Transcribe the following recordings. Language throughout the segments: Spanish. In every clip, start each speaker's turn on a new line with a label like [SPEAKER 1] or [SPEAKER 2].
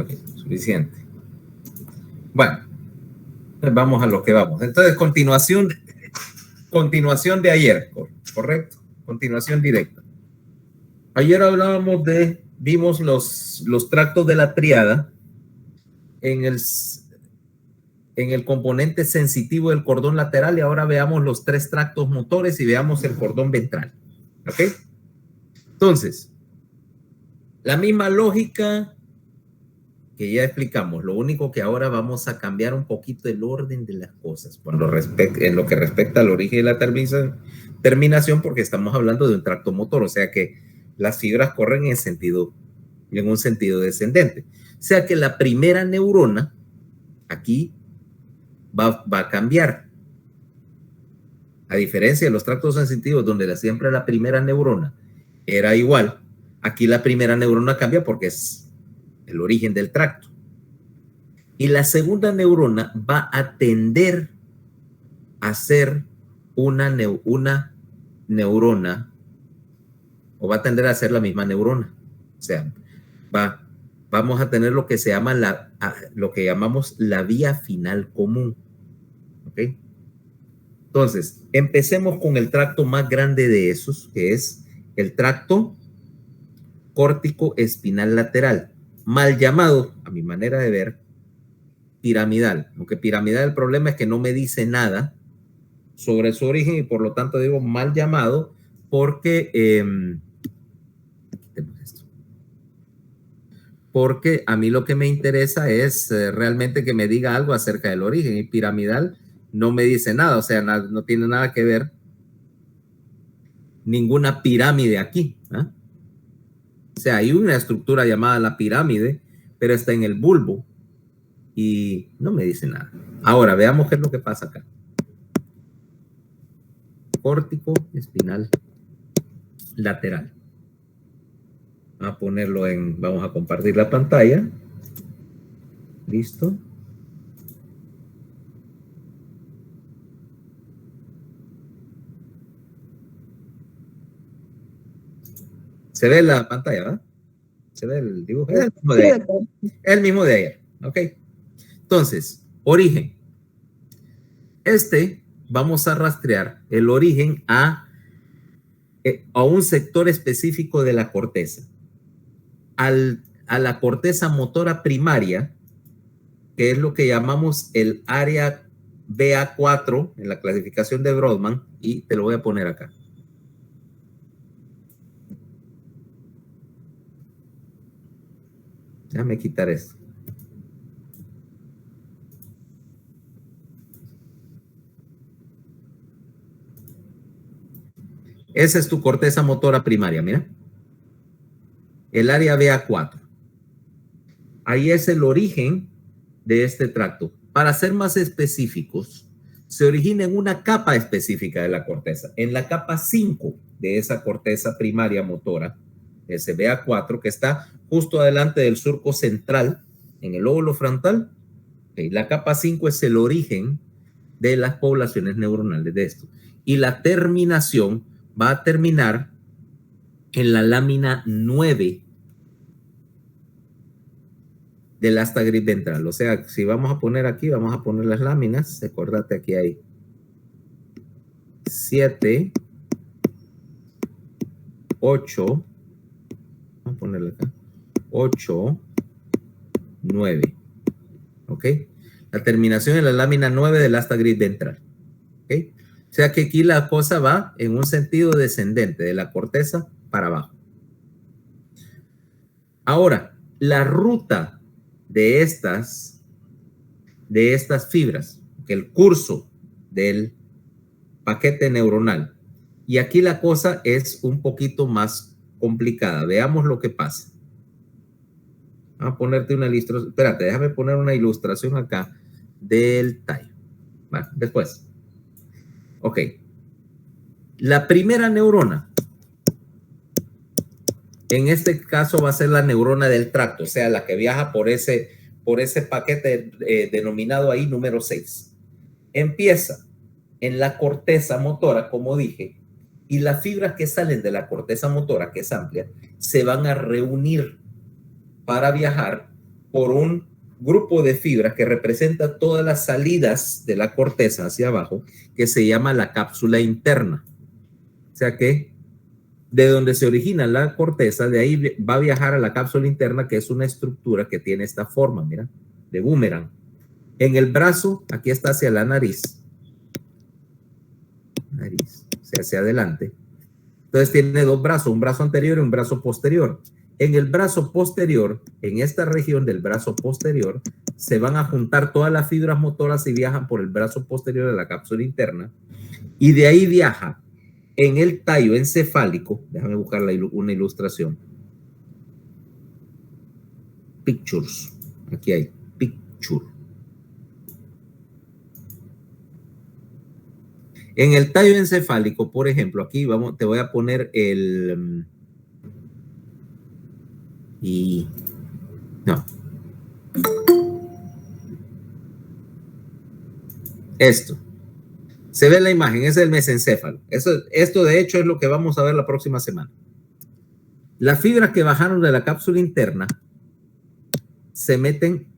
[SPEAKER 1] Ok, suficiente. Bueno, vamos a lo que vamos. Entonces, continuación de ayer, ¿correcto? Continuación directa. Ayer vimos los tractos de la tríada en el componente sensitivo del cordón lateral, y ahora veamos los 3 tractos motores y veamos el cordón ventral. ¿Ok? Entonces, la misma lógica que ya explicamos, lo único que ahora vamos a cambiar un poquito el orden de las cosas en lo que respecta al origen y la terminación, porque estamos hablando de un tracto motor, o sea que las fibras corren en un sentido descendente. O sea que la primera neurona aquí va a cambiar. A diferencia de los tractos sensitivos, donde siempre la primera neurona era igual, aquí la primera neurona cambia porque es el origen del tracto. Y la segunda neurona va a tender a ser una neurona, o va a tender a ser la misma neurona. O sea, vamos a tener lo que se llama lo que llamamos la vía final común. ¿Ok? Entonces, empecemos con el tracto más grande de esos, que es el tracto córtico espinal lateral, mal llamado, a mi manera de ver, piramidal. Aunque piramidal, el problema es que no me dice nada sobre su origen, y por lo tanto digo mal llamado porque a mí lo que me interesa es realmente que me diga algo acerca del origen, y piramidal no me dice nada, o sea, no tiene nada que ver ninguna pirámide aquí, ¿eh? O sea, hay una estructura llamada la pirámide, pero está en el bulbo y no me dice nada. Ahora, veamos qué es lo que pasa acá. Córtico espinal lateral. Vamos a ponerlo vamos a compartir la pantalla. Listo. Se ve la pantalla, ¿verdad? Se ve el dibujo. Es el mismo de ayer. Ok. Entonces, origen. Vamos a rastrear el origen a un sector específico de la corteza. A la corteza motora primaria, que es lo que llamamos el área BA4 en la clasificación de Brodmann, y te lo voy a poner acá. Déjame quitar esto. Esa es tu corteza motora primaria, mira. El área BA4. Ahí es el origen de este tracto. Para ser más específicos, se origina en una capa específica de la corteza. En la capa 5 de esa corteza primaria motora, ese BA4, que está justo adelante del surco central, en el lóbulo frontal. Okay, la capa 5 es el origen de las poblaciones neuronales de esto. Y la terminación va a terminar en la lámina 9 del asta gris ventral. O sea, si vamos a poner aquí, vamos a poner las láminas. Acordate, aquí hay 7, 8, vamos a ponerle acá, 8, 9. ¿Ok? La terminación en la lámina 9 del asta gris ventral. ¿Ok? O sea que aquí la cosa va en un sentido descendente, de la corteza para abajo. Ahora, la ruta de estas fibras, el curso del paquete neuronal. Y aquí la cosa es un poquito más complicada. Veamos lo que pasa. Vamos a ponerte una ilustración. Espérate, déjame poner una ilustración acá del tallo. Bueno, después. Ok. La primera neurona, en este caso va a ser la neurona del tracto, o sea, la que viaja por ese paquete denominado ahí número 6. Empieza en la corteza motora, como dije, y las fibras que salen de la corteza motora, que es amplia, se van a reunir para viajar por un grupo de fibras que representa todas las salidas de la corteza hacia abajo, que se llama la cápsula interna. O sea que de donde se origina la corteza, de ahí va a viajar a la cápsula interna, que es una estructura que tiene esta forma, mira, de boomerang. En el brazo, aquí está hacia la nariz, o sea, hacia adelante. Entonces tiene dos brazos, un brazo anterior y un brazo posterior. En el brazo posterior, en esta región del brazo posterior, se van a juntar todas las fibras motoras y viajan por el brazo posterior de la cápsula interna, y de ahí viaja en el tallo encefálico. Déjame buscar una ilustración. Pictures. Aquí hay picture. En el tallo encefálico, por ejemplo, aquí te voy a poner el... No. Esto. Se ve en la imagen, ese es el mesencéfalo. Esto de hecho es lo que vamos a ver la próxima semana. Las fibras que bajaron de la cápsula interna se meten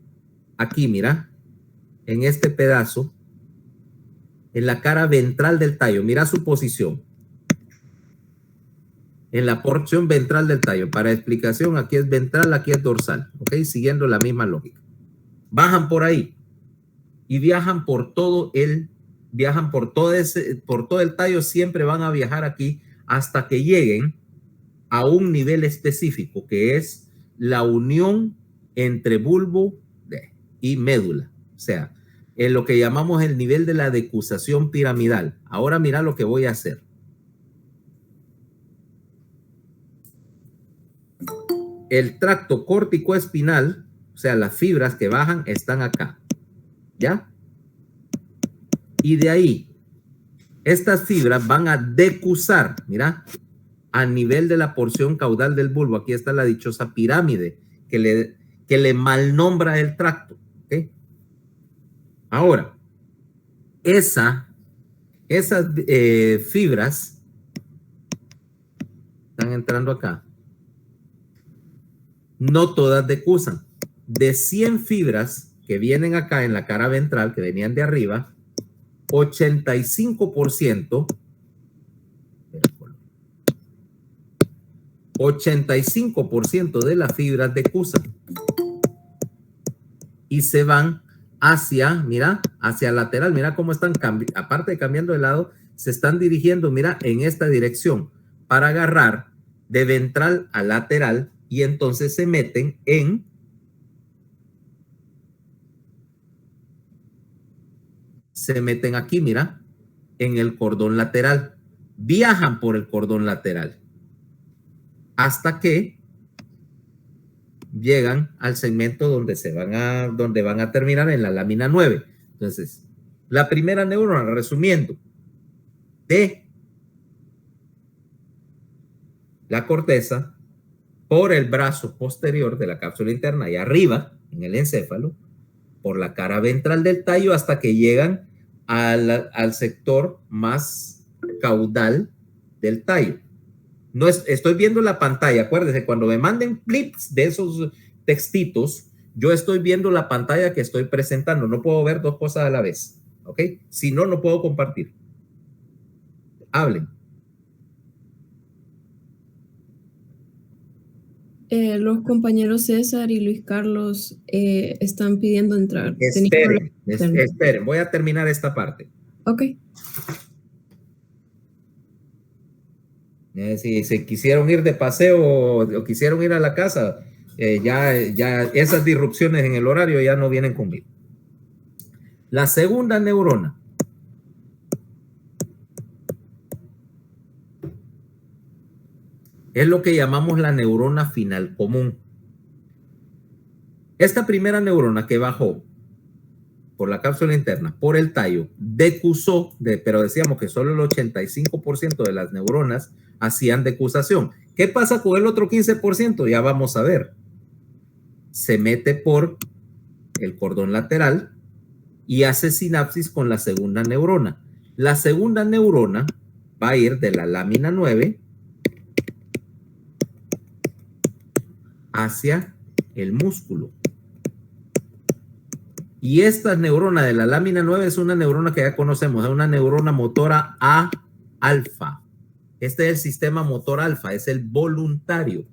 [SPEAKER 1] aquí, mira, en este pedazo, en la cara ventral del tallo. Mira su posición. En la porción ventral del tallo. Para explicación, aquí es ventral, aquí es dorsal. ¿Ok? Siguiendo la misma lógica. Bajan por ahí y viajan por todo el tallo, siempre van a viajar aquí hasta que lleguen a un nivel específico, que es la unión entre bulbo y médula. O sea, en lo que llamamos el nivel de la decusación piramidal. Ahora mira lo que voy a hacer. El tracto córtico-espinal, o sea, las fibras que bajan están acá. ¿Ya? Y de ahí, estas fibras van a decusar, mira, a nivel de la porción caudal del bulbo. Aquí está la dichosa pirámide que le malnombra el tracto. ¿Okay? Ahora, esas fibras están entrando acá. No todas decusan. De 100 fibras que vienen acá en la cara ventral, que venían de arriba, 85% de las fibras decusan y se van hacia, mira, hacia lateral. Mira cómo están, aparte de cambiando de lado, se están dirigiendo, mira, en esta dirección para agarrar de ventral a lateral, y entonces se meten aquí, mira, en el cordón lateral. Viajan por el cordón lateral hasta que llegan al segmento donde van a terminar en la lámina 9. Entonces, la primera neurona, resumiendo, de la corteza por el brazo posterior de la cápsula interna y arriba en el encéfalo, por la cara ventral del tallo, hasta que llegan al sector más caudal del tallo. No estoy viendo la pantalla, acuérdense, cuando me manden clips de esos textitos, yo estoy viendo la pantalla que estoy presentando. No puedo ver dos cosas a la vez, ¿ok? Si no, no puedo compartir. Hablen.
[SPEAKER 2] Los compañeros César y Luis Carlos están pidiendo entrar.
[SPEAKER 1] Esperen, voy a terminar esta parte.
[SPEAKER 2] Ok.
[SPEAKER 1] Si se quisieron ir de paseo o quisieron ir a la casa, ya esas disrupciones en el horario ya no vienen conmigo. La segunda neurona es lo que llamamos la neurona final común. Esta primera neurona que bajó por la cápsula interna, por el tallo, decusó, pero decíamos que solo el 85% de las neuronas hacían decusación. ¿Qué pasa con el otro 15%? Ya vamos a ver. Se mete por el cordón lateral y hace sinapsis con la segunda neurona. La segunda neurona va a ir de la lámina 9 hacia el músculo. Y esta neurona de la lámina 9 es una neurona que ya conocemos, es una neurona motora A alfa. Este es el sistema motor alfa, es el voluntario.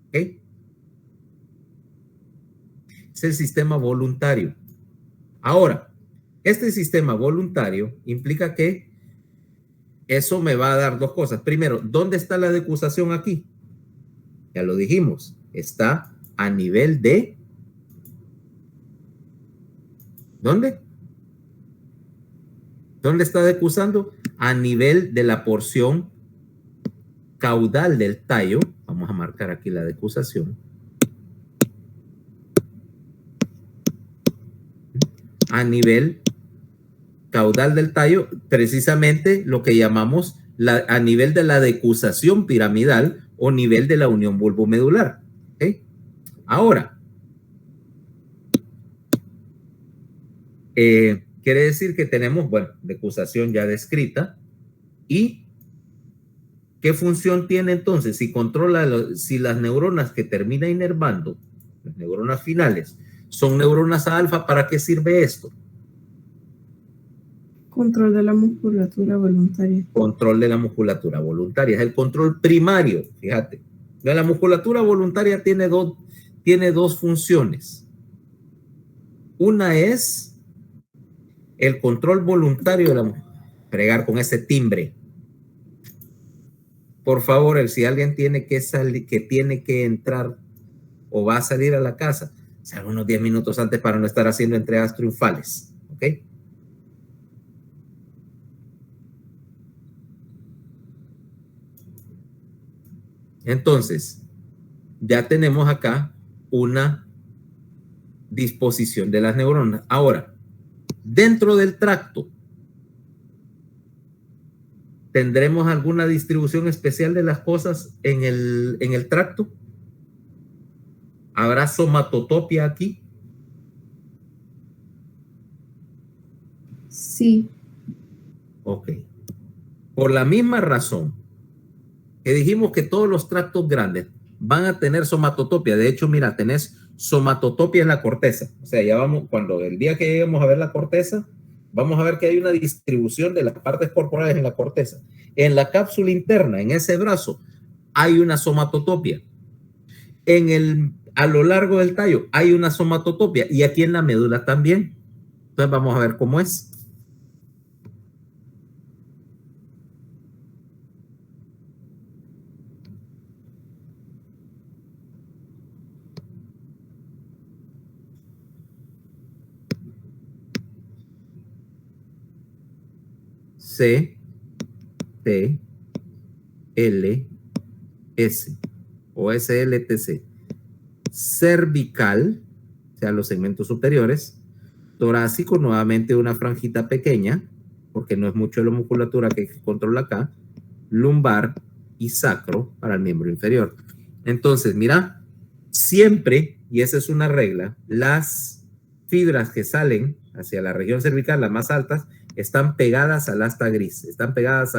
[SPEAKER 1] ¿Ok? Es el sistema voluntario. Ahora, este sistema voluntario implica que eso me va a dar dos cosas. Primero, ¿dónde está la decusación aquí? Ya lo dijimos, está a nivel de... ¿Dónde? ¿Dónde está decusando? A nivel de la porción caudal del tallo. Vamos a marcar aquí la decusación. A nivel caudal del tallo, precisamente lo que llamamos a nivel de la decusación piramidal o nivel de la unión bulbomedular. ¿Okay? Ahora, quiere decir que tenemos, bueno, decusación ya descrita. ¿Y qué función tiene entonces? Si controla, si las neuronas que termina inervando, las neuronas finales, son neuronas alfa, ¿para qué sirve esto?
[SPEAKER 2] Control de la musculatura voluntaria.
[SPEAKER 1] Control de la musculatura voluntaria. Es el control primario, fíjate. La musculatura voluntaria tiene dos funciones. Una es el control voluntario de la... Fregar con ese timbre. Por favor, si alguien tiene que salir, que tiene que entrar o va a salir a la casa, salga unos 10 minutos antes para no estar haciendo entregas triunfales. ¿Ok? Entonces, ya tenemos acá una disposición de las neuronas. Ahora, dentro del tracto, ¿tendremos alguna distribución especial de las cosas en el tracto? ¿Habrá somatotopia aquí?
[SPEAKER 2] Sí.
[SPEAKER 1] Ok. Por la misma razón que dijimos que todos los tractos grandes van a tener somatotopia. De hecho, mira, tenés somatotopia en la corteza. O sea, ya vamos, cuando el día que lleguemos a ver la corteza, vamos a ver que hay una distribución de las partes corporales en la corteza. En la cápsula interna, en ese brazo, hay una somatotopia. A lo largo del tallo hay una somatotopia y aquí en la médula también. Entonces vamos a ver cómo es. C, T, L, S o SLTC. Cervical, o sea, los segmentos superiores. Torácico, nuevamente una franjita pequeña, porque no es mucho de la musculatura que controla acá. Lumbar y sacro para el miembro inferior. Entonces, mira, siempre, y esa es una regla, las fibras que salen hacia la región cervical, las más altas, están pegadas al asta gris, están pegadas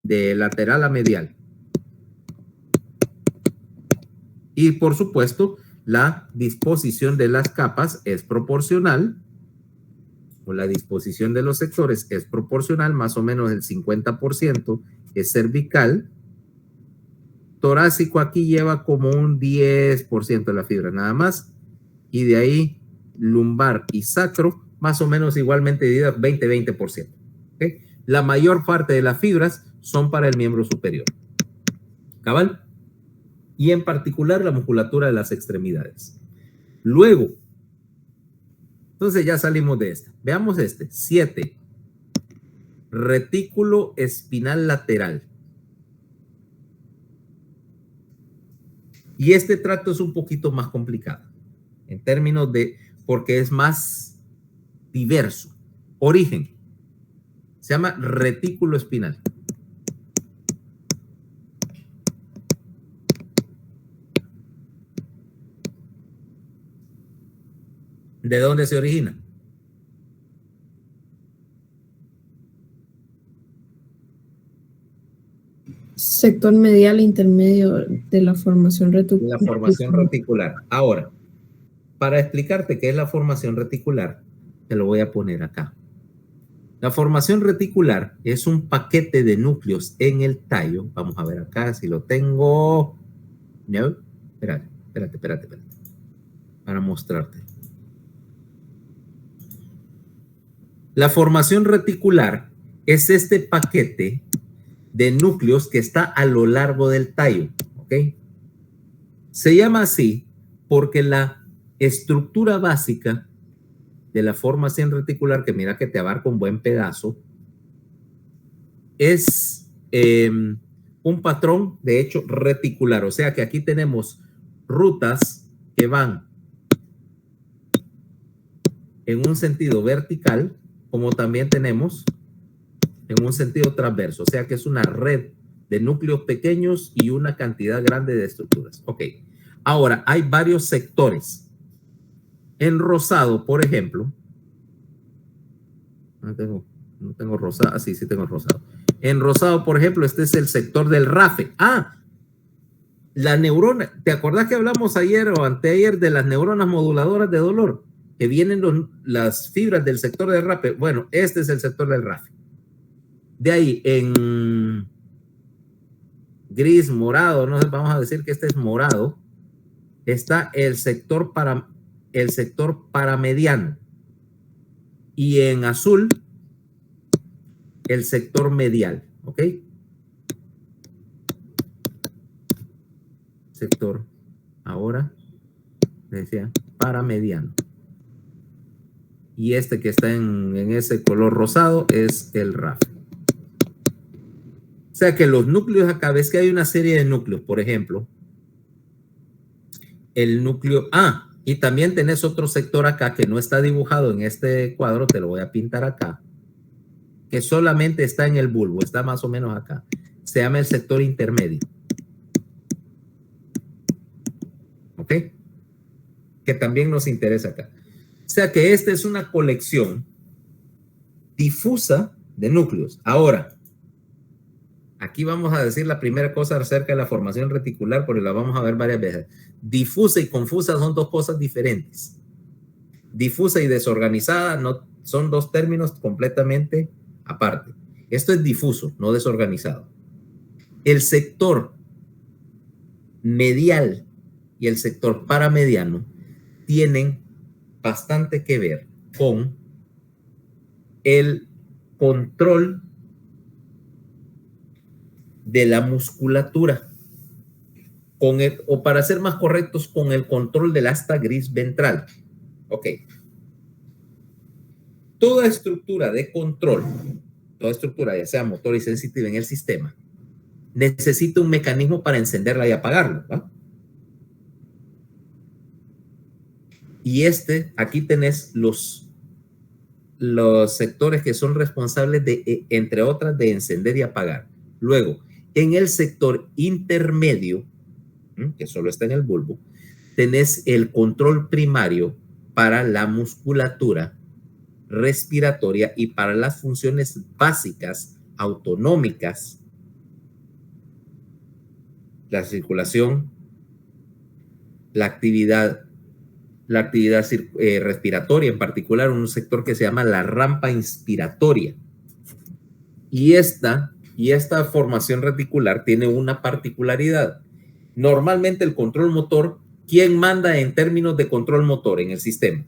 [SPEAKER 1] de lateral a medial. Y por supuesto, la disposición de las capas es proporcional, o la disposición de los sectores es proporcional, más o menos el 50% es cervical. Torácico aquí lleva como un 10% de la fibra nada más, y de ahí lumbar y sacro, más o menos igualmente divididas 20-20%. ¿Okay? La mayor parte de las fibras son para el miembro superior. ¿Cabal? Y en particular la musculatura de las extremidades. Luego, entonces ya salimos de esta. Veamos este. 7. Retículo espinal lateral. Y este tracto es un poquito más complicado en términos de, porque es más diverso. Origen. Se llama retículo espinal. ¿De dónde se origina?
[SPEAKER 2] Sector medial e intermedio de la formación reticular.
[SPEAKER 1] La formación reticular. Ahora, para explicarte qué es la formación reticular, te lo voy a poner acá. La formación reticular es un paquete de núcleos en el tallo. Vamos a ver acá si lo tengo. No, espérate. Para mostrarte. La formación reticular es este paquete de núcleos que está a lo largo del tallo, ¿ok? Se llama así porque la estructura básica de la formación reticular, que mira que te abarca un buen pedazo, es un patrón, de hecho, reticular. O sea que aquí tenemos rutas que van en un sentido vertical, como también tenemos en un sentido transverso. O sea que es una red de núcleos pequeños y una cantidad grande de estructuras. Ok. Ahora, hay varios sectores. En rosado, por ejemplo, no tengo rosado. Sí tengo rosado. En rosado, por ejemplo, este es el sector del RAFE. La neurona. ¿Te acordás que hablamos ayer o anteayer de las neuronas moduladoras de dolor? Que vienen las fibras del sector del RAFE. Bueno, este es el sector del RAFE. De ahí, en gris, morado, no sé, vamos a decir que este es morado, está el sector paramediano. Y en azul, el sector medial, ¿ok? Sector, ahora, decía, paramediano. Y este que está en ese color rosado es el RAFE. O sea que los núcleos acá, ves que hay una serie de núcleos, por ejemplo, el núcleo y también tenés otro sector acá que no está dibujado en este cuadro, te lo voy a pintar acá, que solamente está en el bulbo, está más o menos acá. Se llama el sector intermedio. ¿Ok? Que también nos interesa acá. O sea que esta es una colección difusa de núcleos. Ahora, aquí vamos a decir la primera cosa acerca de la formación reticular, porque la vamos a ver varias veces. Difusa y confusa son dos cosas diferentes. Difusa y desorganizada no, son dos términos completamente aparte. Esto es difuso, no desorganizado. El sector medial y el sector paramediano tienen bastante que ver con el control de la musculatura, o para ser más correctos, con el control del asta gris ventral. Ok. Toda estructura de control, toda estructura, ya sea motor y sensitiva en el sistema, necesita un mecanismo para encenderla y apagarla, ¿va? Y aquí tenés los sectores que son responsables de, entre otras, de encender y apagar. Luego, en el sector intermedio, que solo está en el bulbo, tenés el control primario para la musculatura respiratoria y para las funciones básicas autonómicas, la circulación, la actividad respiratoria, en particular un sector que se llama la rampa inspiratoria. Y esta formación reticular tiene una particularidad. Normalmente el control motor, ¿quién manda en términos de control motor en el sistema?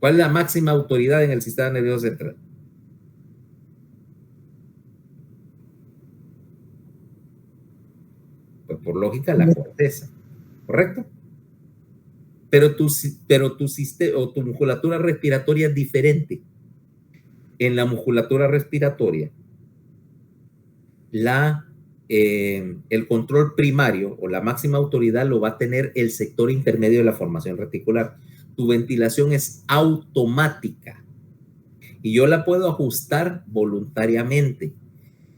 [SPEAKER 1] ¿Cuál es la máxima autoridad en el sistema nervioso central? Pues por lógica la corteza, ¿correcto? Pero tu sistema o tu musculatura respiratoria es diferente. En la musculatura respiratoria, el control primario o la máxima autoridad lo va a tener el sector intermedio de la formación reticular. Tu ventilación es automática y yo la puedo ajustar voluntariamente,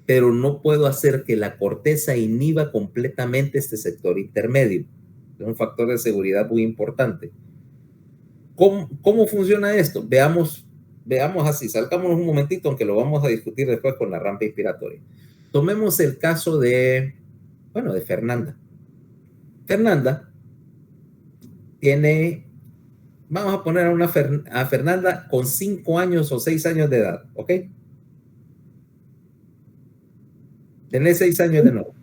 [SPEAKER 1] pero no puedo hacer que la corteza inhiba completamente este sector intermedio. Es un factor de seguridad muy importante. ¿Cómo funciona esto? Veamos veamos así, salgámonos un momentito, aunque lo vamos a discutir después con la rampa inspiratoria. Tomemos el caso de Fernanda. Fernanda tiene, vamos a poner a Fernanda con 5 años o 6 años de edad, ¿ok? Tenés 6 años de nuevo.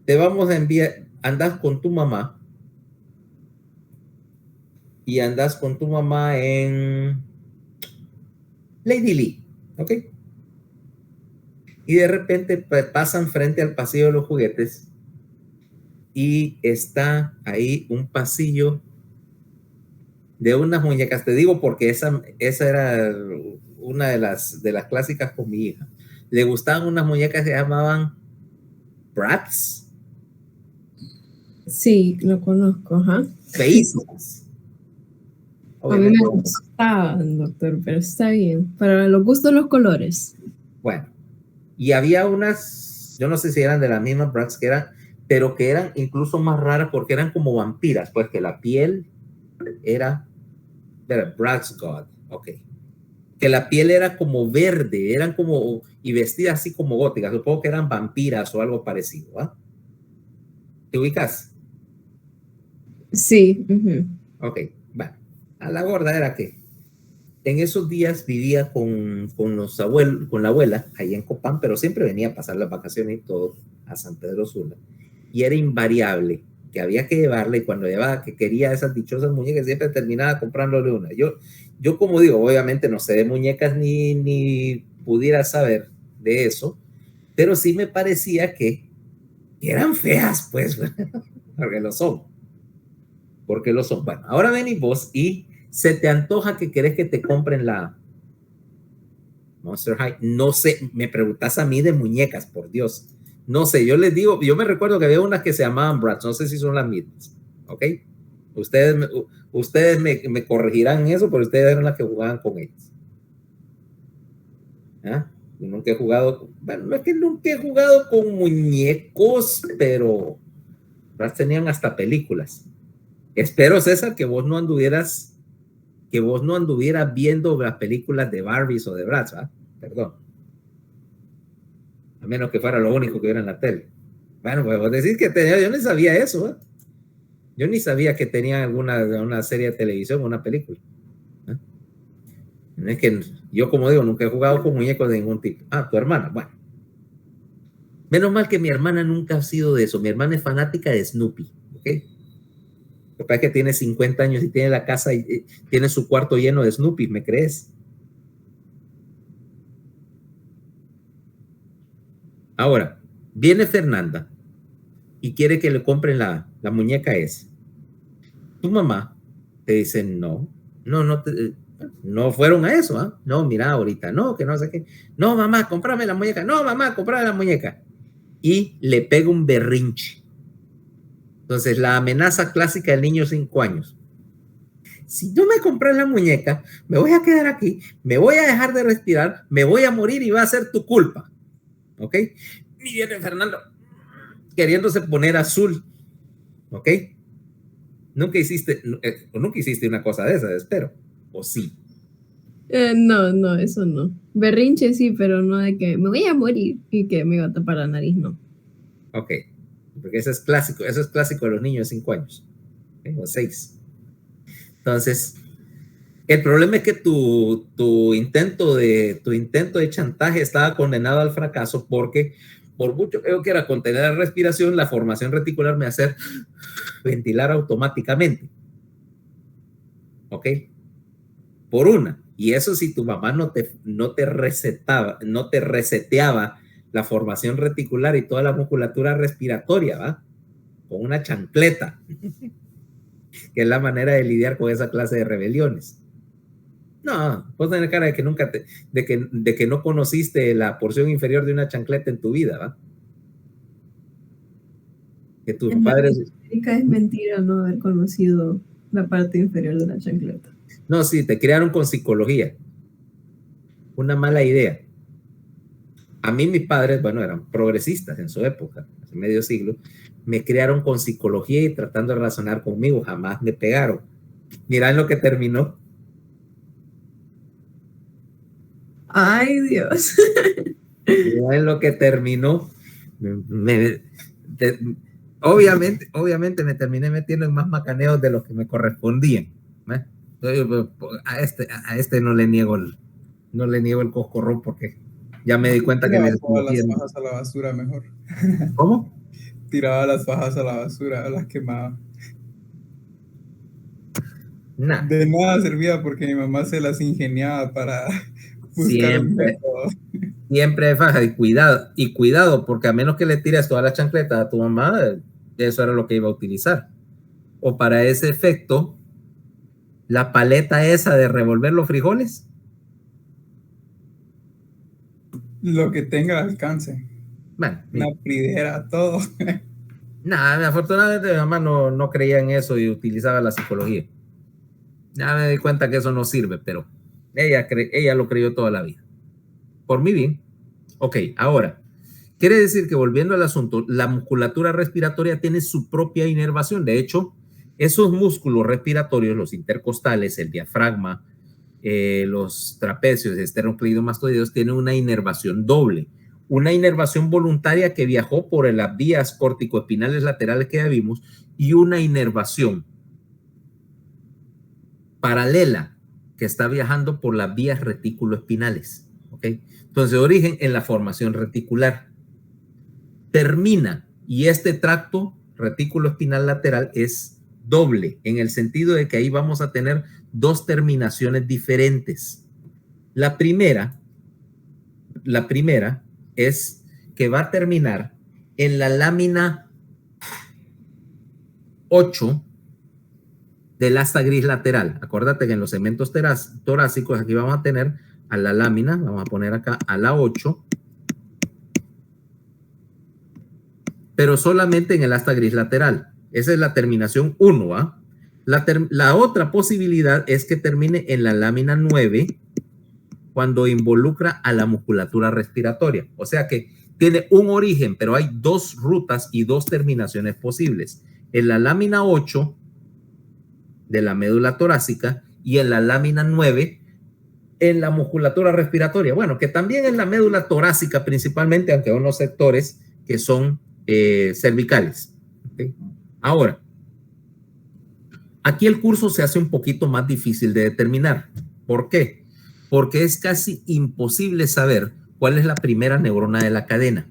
[SPEAKER 1] Te vamos a enviar, andas con tu mamá y andas con tu mamá en Lady Lee, ¿ok? Y de repente pasan frente al pasillo de los juguetes y está ahí un pasillo de unas muñecas. Te digo porque esa era una de las clásicas con mi hija. Le gustaban unas muñecas que se llamaban Bratz.
[SPEAKER 2] Sí, lo conozco, ajá.
[SPEAKER 1] Feísimas.
[SPEAKER 2] A mí me gustaban, doctor, pero está bien. Para los gustos, los colores.
[SPEAKER 1] Bueno, y había unas, yo no sé si eran de la misma Bratz que eran, pero que eran incluso más raras porque eran como vampiras, pues que la piel era Bratz God, ok. Que la piel era como verde, eran como, y vestidas así como góticas, supongo que eran vampiras o algo parecido, ¿ah? ¿Te ubicas?
[SPEAKER 2] Sí.
[SPEAKER 1] Ok, bueno, a la gorda era que en esos días vivía con la abuela, ahí en Copán, pero siempre venía a pasar las vacaciones y todo a San Pedro Sula. Y era invariable que había que llevarle, y cuando llevaba que quería esas dichosas muñecas, siempre terminaba comprándole una. Yo como digo, obviamente no sé de muñecas ni pudiera saber de eso, pero sí me parecía que eran feas, pues, porque lo son. Porque lo son. Bueno, ahora venís vos y se te antoja que querés que te compren la Monster High. No sé, me preguntas a mí de muñecas, por Dios. No sé, yo les digo, yo me recuerdo que había unas que se llamaban Bratz, no sé si son las mismas, ¿ok? Ustedes me corregirán eso, pero ustedes eran las que jugaban con ellas. ¿Ah? Yo nunca he jugado, bueno, no es que nunca he jugado con muñecos, pero Bratz tenían hasta películas. Espero, César, que vos no anduvieras viendo las películas de Barbies o de Bratz, ¿ah? Perdón. A menos que fuera lo único que hubiera en la tele. Bueno, pues vos decís que yo ni sabía eso, ¿eh? Yo ni sabía que tenía una serie de televisión o una película. ¿Eh? Es que yo, como digo, nunca he jugado con muñecos de ningún tipo. Ah, tu hermana, bueno. Menos mal que mi hermana nunca ha sido de eso. Mi hermana es fanática de Snoopy, ¿ok? Lo que pasa es que tiene 50 años y tiene la casa y tiene su cuarto lleno de Snoopy, ¿me crees? Ahora, viene Fernanda y quiere que le compren la muñeca esa. Tu mamá te dice, no fueron a eso, ¿ah? No, mira, ahorita, no, que no sé qué. No, mamá, cómprame la muñeca. No, mamá, cómprame la muñeca. Y le pega un berrinche. Entonces, la amenaza clásica del niño de 5 años. Si no me compras la muñeca, me voy a quedar aquí, me voy a dejar de respirar, me voy a morir y va a ser tu culpa. ¿Ok? Y viene Fernando queriéndose poner azul. ¿Ok? Nunca hiciste una cosa de esas, espero. ¿O sí?
[SPEAKER 2] No, eso no. Berrinche sí, pero no de que me voy a morir y que me iba a tapar la nariz, no.
[SPEAKER 1] Ok, porque eso es clásico de los niños de 5 años, o 6. Entonces, el problema es que tu intento de chantaje estaba condenado al fracaso porque por mucho que yo quiera contener la respiración, la formación reticular me hace ventilar automáticamente. ¿Ok? Por una. Y eso si tu mamá no te reseteaba la formación reticular y toda la musculatura respiratoria, ¿va? Con una chancleta, que es la manera de lidiar con esa clase de rebeliones. No, vos tenés cara de que nunca de que no conociste la porción inferior de una chancleta en tu vida, ¿va? Que tus padres...
[SPEAKER 2] Es mentira no haber conocido la parte inferior de la chancleta.
[SPEAKER 1] No, sí, te criaron con psicología. Una mala idea. A mí mis padres, bueno, eran progresistas en su época, hace medio siglo, me criaron con psicología y tratando de razonar conmigo, jamás me pegaron. Mirá en lo que terminó.
[SPEAKER 2] Ay, Dios.
[SPEAKER 1] Es lo que terminó. Obviamente me terminé metiendo en más macaneos de los que me correspondían. ¿Eh? A este no le niego el coscorrón porque ya me di cuenta que le
[SPEAKER 3] Tiraba todas las fajas a la basura mejor.
[SPEAKER 1] ¿Cómo?
[SPEAKER 3] Tiraba las fajas a la basura, las quemaba.
[SPEAKER 1] Nah.
[SPEAKER 3] De nada servía porque mi mamá se las ingeniaba para buscar un método.
[SPEAKER 1] Siempre hay faja y cuidado, porque a menos que le tires todas las chancletas a tu mamá, eso era lo que iba a utilizar. O para ese efecto, la paleta esa de revolver los frijoles.
[SPEAKER 3] Lo que tenga al alcance.
[SPEAKER 1] Bueno,
[SPEAKER 3] una fridera, todo.
[SPEAKER 1] Nada, afortunadamente mi mamá no creía en eso y utilizaba la psicología. Ya me di cuenta que eso no sirve, pero ella lo creyó toda la vida. Por mi bien. Ok, ahora, quiere decir que volviendo al asunto, la musculatura respiratoria tiene su propia inervación. De hecho, esos músculos respiratorios, los intercostales, el diafragma, los trapecios, esternocleidomastoideos, tienen una inervación doble. Una inervación voluntaria que viajó por las vías corticoespinales laterales que ya vimos y una inervación paralela que está viajando por las vías reticuloespinales. ¿Okay? Entonces, origen en la formación reticular. Termina, y este tracto retículoespinal lateral es doble, en el sentido de que ahí vamos a tener dos terminaciones diferentes. La primera es que va a terminar en la lámina 8 del asta gris lateral. Acuérdate que en los segmentos torácicos aquí vamos a tener a la lámina, vamos a poner acá a la 8, pero solamente en el asta gris lateral. Esa es la terminación 1. ¿Ah? La otra posibilidad es que termine en la lámina 9 cuando involucra a la musculatura respiratoria. O sea que tiene un origen, pero hay dos rutas y dos terminaciones posibles. En la lámina 8 de la médula torácica y en la lámina 9 en la musculatura respiratoria. Bueno, que también en la médula torácica principalmente, aunque hay unos sectores que son cervicales. ¿Okay? Ahora, aquí el curso se hace un poquito más difícil de determinar. ¿Por qué? Porque es casi imposible saber cuál es la primera neurona de la cadena.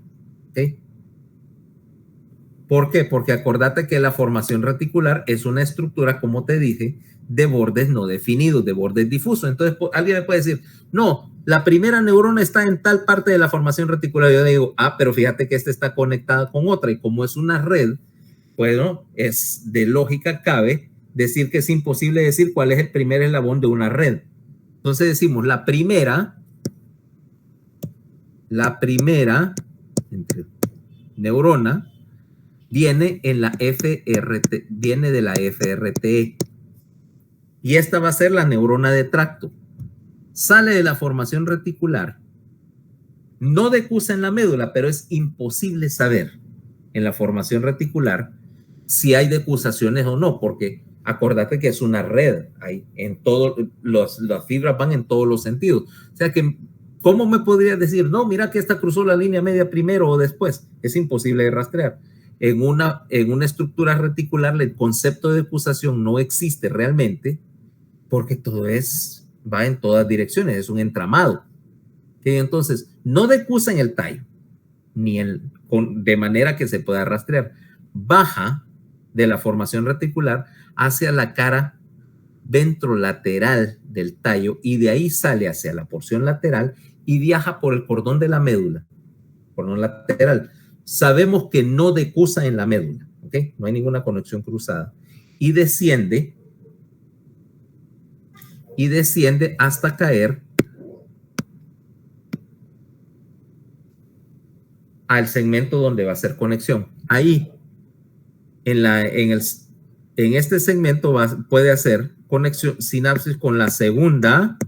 [SPEAKER 1] ¿Okay? ¿Por qué? Porque acordate que la formación reticular es una estructura, como te dije, de bordes no definidos, de bordes difusos. Entonces, alguien me puede decir, no, la primera neurona está en tal parte de la formación reticular. Yo digo, pero fíjate que esta está conectada con otra y como es una red, bueno, es de lógica cabe decir que es imposible decir cuál es el primer eslabón de una red. Entonces decimos, la primera neurona viene de la FRT. Y esta va a ser la neurona de tracto. Sale de la formación reticular. No decusa en la médula, pero es imposible saber en la formación reticular si hay decusaciones o no, porque acordate que es una red. Las fibras van en todos los sentidos. O sea que, ¿cómo me podrías decir? No, mira que esta cruzó la línea media primero o después. Es imposible de rastrear. En una estructura reticular el concepto de decusación no existe realmente porque todo va en todas direcciones, es un entramado. ¿Okay? Entonces, no decusa en el tallo, de manera que se pueda rastrear. Baja de la formación reticular hacia la cara ventrolateral del tallo y de ahí sale hacia la porción lateral y viaja por el cordón de la médula, cordón lateral. Sabemos que no decusa en la médula, ¿ok? No hay ninguna conexión cruzada. Y desciende hasta caer al segmento donde va a hacer conexión. Ahí, en este segmento puede hacer conexión, sinapsis con la segunda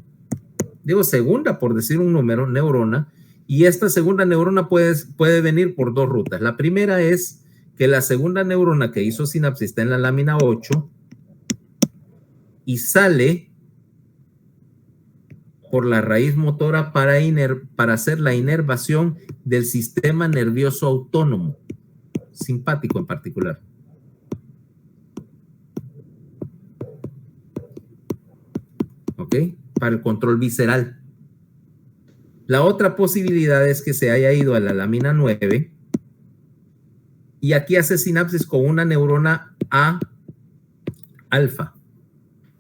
[SPEAKER 1] por decir un número, neurona, y esta segunda neurona puede venir por dos rutas. La primera es que la segunda neurona que hizo sinapsis está en la lámina 8 y sale por la raíz motora para hacer la inervación del sistema nervioso autónomo, simpático en particular. ¿Ok? Para el control visceral. La otra posibilidad es que se haya ido a la lámina 9 y aquí hace sinapsis con una neurona A alfa,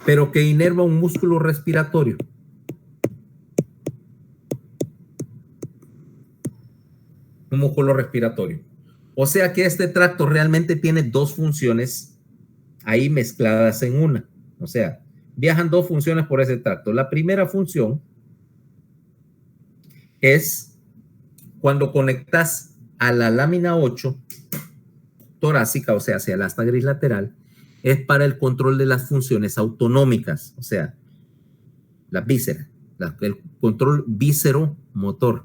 [SPEAKER 1] pero que inerva un músculo respiratorio. Un músculo respiratorio. O sea que este tracto realmente tiene dos funciones ahí mezcladas en una. O sea, viajan dos funciones por ese tracto. La primera función es cuando conectas a la lámina 8 torácica, o sea, hacia el asta gris lateral, es para el control de las funciones autonómicas, o sea, las vísceras, el control víscero-motor.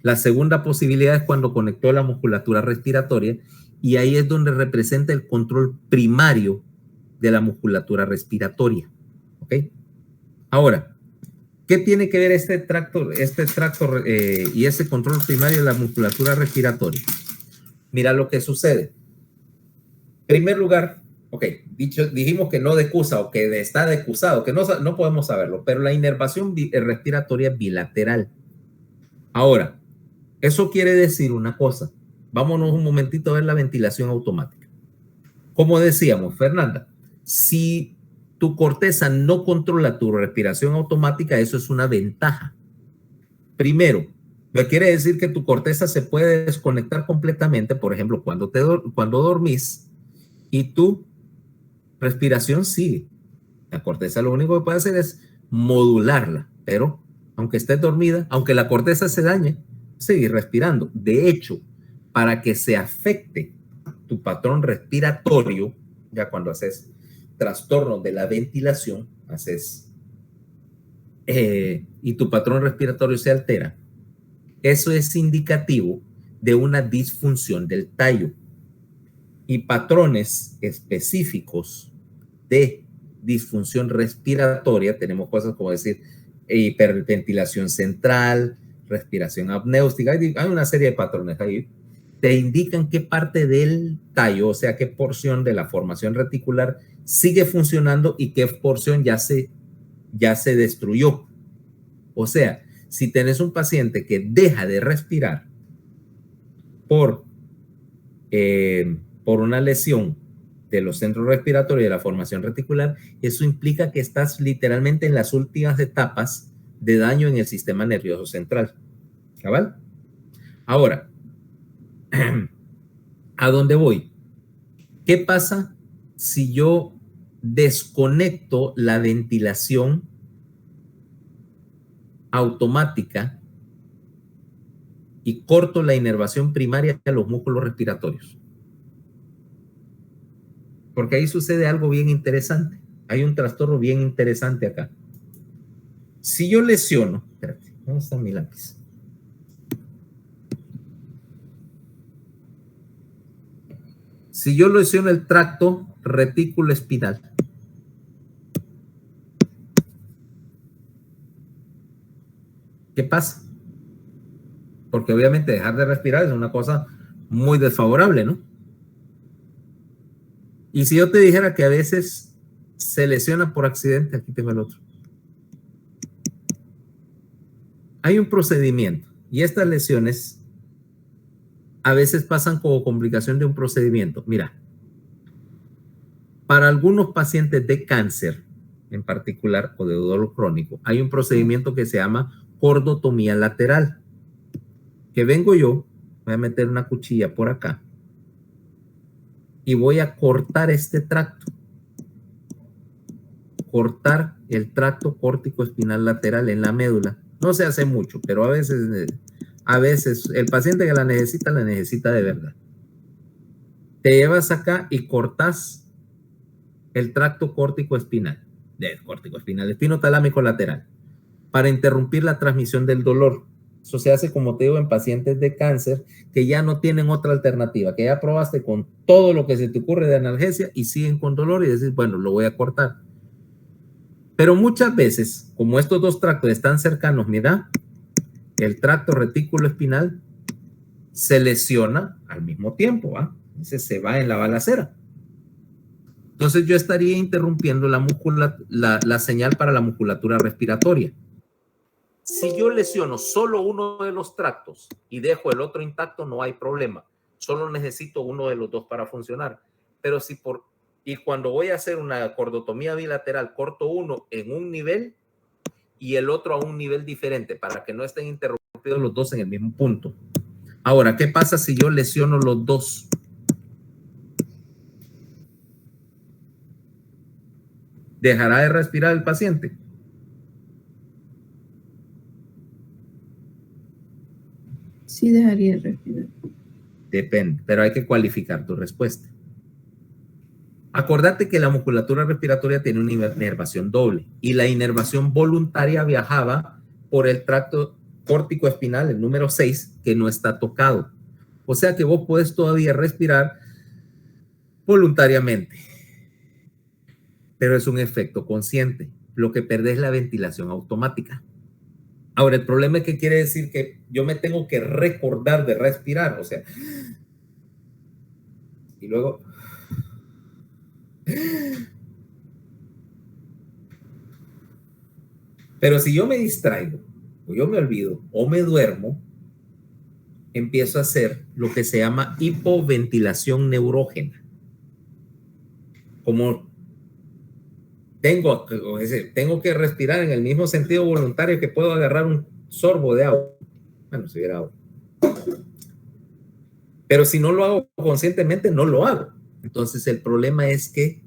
[SPEAKER 1] La segunda posibilidad es cuando conectó la musculatura respiratoria y ahí es donde representa el control primario de la musculatura respiratoria. ¿Ok? Ahora, ¿qué tiene que ver este tracto y ese control primario de la musculatura respiratoria? Mira lo que sucede. En primer lugar, ok, dijimos que no decusa o que está decusado, que no podemos saberlo, pero la inervación respiratoria es bilateral. Ahora, eso quiere decir una cosa. Vámonos un momentito a ver la ventilación automática. Como decíamos, Fernanda, si tu corteza no controla tu respiración automática, eso es una ventaja. Primero, quiere decir que tu corteza se puede desconectar completamente, por ejemplo, cuando dormís y tu respiración sigue. La corteza lo único que puede hacer es modularla, pero aunque estés dormida, aunque la corteza se dañe, seguir respirando. De hecho, para que se afecte tu patrón respiratorio, ya cuando haces trastornos de la ventilación, y tu patrón respiratorio se altera, eso es indicativo de una disfunción del tallo. Y patrones específicos de disfunción respiratoria, tenemos cosas como decir hiperventilación central, respiración apnéustica, hay una serie de patrones ahí, te indican qué parte del tallo, o sea, qué porción de la formación reticular sigue funcionando y qué porción ya se destruyó. O sea, si tenés un paciente que deja de respirar por una lesión de los centros respiratorios y de la formación reticular, eso implica que estás literalmente en las últimas etapas de daño en el sistema nervioso central. ¿Cabal? Ahora, ¿a dónde voy? ¿Qué pasa si yo desconecto la ventilación automática y corto la inervación primaria de los músculos respiratorios? Porque ahí sucede algo bien interesante. Hay un trastorno bien interesante acá. Si yo lesiono, espérate, ¿dónde está mi lápiz? Si yo lesiono el tracto retículo espinal, ¿qué pasa? Porque obviamente dejar de respirar es una cosa muy desfavorable, ¿no? Y si yo te dijera que a veces se lesiona por accidente, aquí tengo el otro. Hay un procedimiento y estas lesiones a veces pasan como complicación de un procedimiento. Mira, para algunos pacientes de cáncer en particular o de dolor crónico, hay un procedimiento que se llama cordotomía lateral, que vengo yo, voy a meter una cuchilla por acá y voy a cortar este tracto. Cortar el tracto córtico espinal lateral en la médula. No se hace mucho, pero a veces el paciente que la necesita de verdad. Te llevas acá y cortas el tracto córtico espinal, espinotalámico lateral, para interrumpir la transmisión del dolor. Eso se hace, como te digo, en pacientes de cáncer que ya no tienen otra alternativa, que ya probaste con todo lo que se te ocurre de analgesia y siguen con dolor y decís, bueno, lo voy a cortar. Pero muchas veces, como estos dos tractos están cercanos, mira, el tracto retículo espinal se lesiona al mismo tiempo, ¿va? Se va en la balacera. Entonces yo estaría interrumpiendo la señal para la musculatura respiratoria. Si yo lesiono solo uno de los tractos y dejo el otro intacto, no hay problema. Solo necesito uno de los dos para funcionar. Pero y cuando voy a hacer una cordotomía bilateral, corto uno en un nivel y el otro a un nivel diferente para que no estén interrumpidos los dos en el mismo punto. Ahora, ¿qué pasa si yo lesiono los dos? ¿Dejará de respirar el paciente?
[SPEAKER 2] Sí, dejaría de respirar.
[SPEAKER 1] Depende, pero hay que cualificar tu respuesta. Acordate que la musculatura respiratoria tiene una inervación doble y la inervación voluntaria viajaba por el tracto córtico espinal, el número 6, que no está tocado. O sea que vos podés todavía respirar voluntariamente, pero es un efecto consciente. Lo que perdés es la ventilación automática. Ahora, el problema es que quiere decir que yo me tengo que recordar de respirar, o sea, y luego... Pero si yo me distraigo, o yo me olvido, o me duermo, empiezo a hacer lo que se llama hipoventilación neurógena. Como tengo que respirar en el mismo sentido voluntario que puedo agarrar un sorbo de agua. Bueno, si hubiera agua. Pero si no lo hago conscientemente, no lo hago. Entonces el problema es que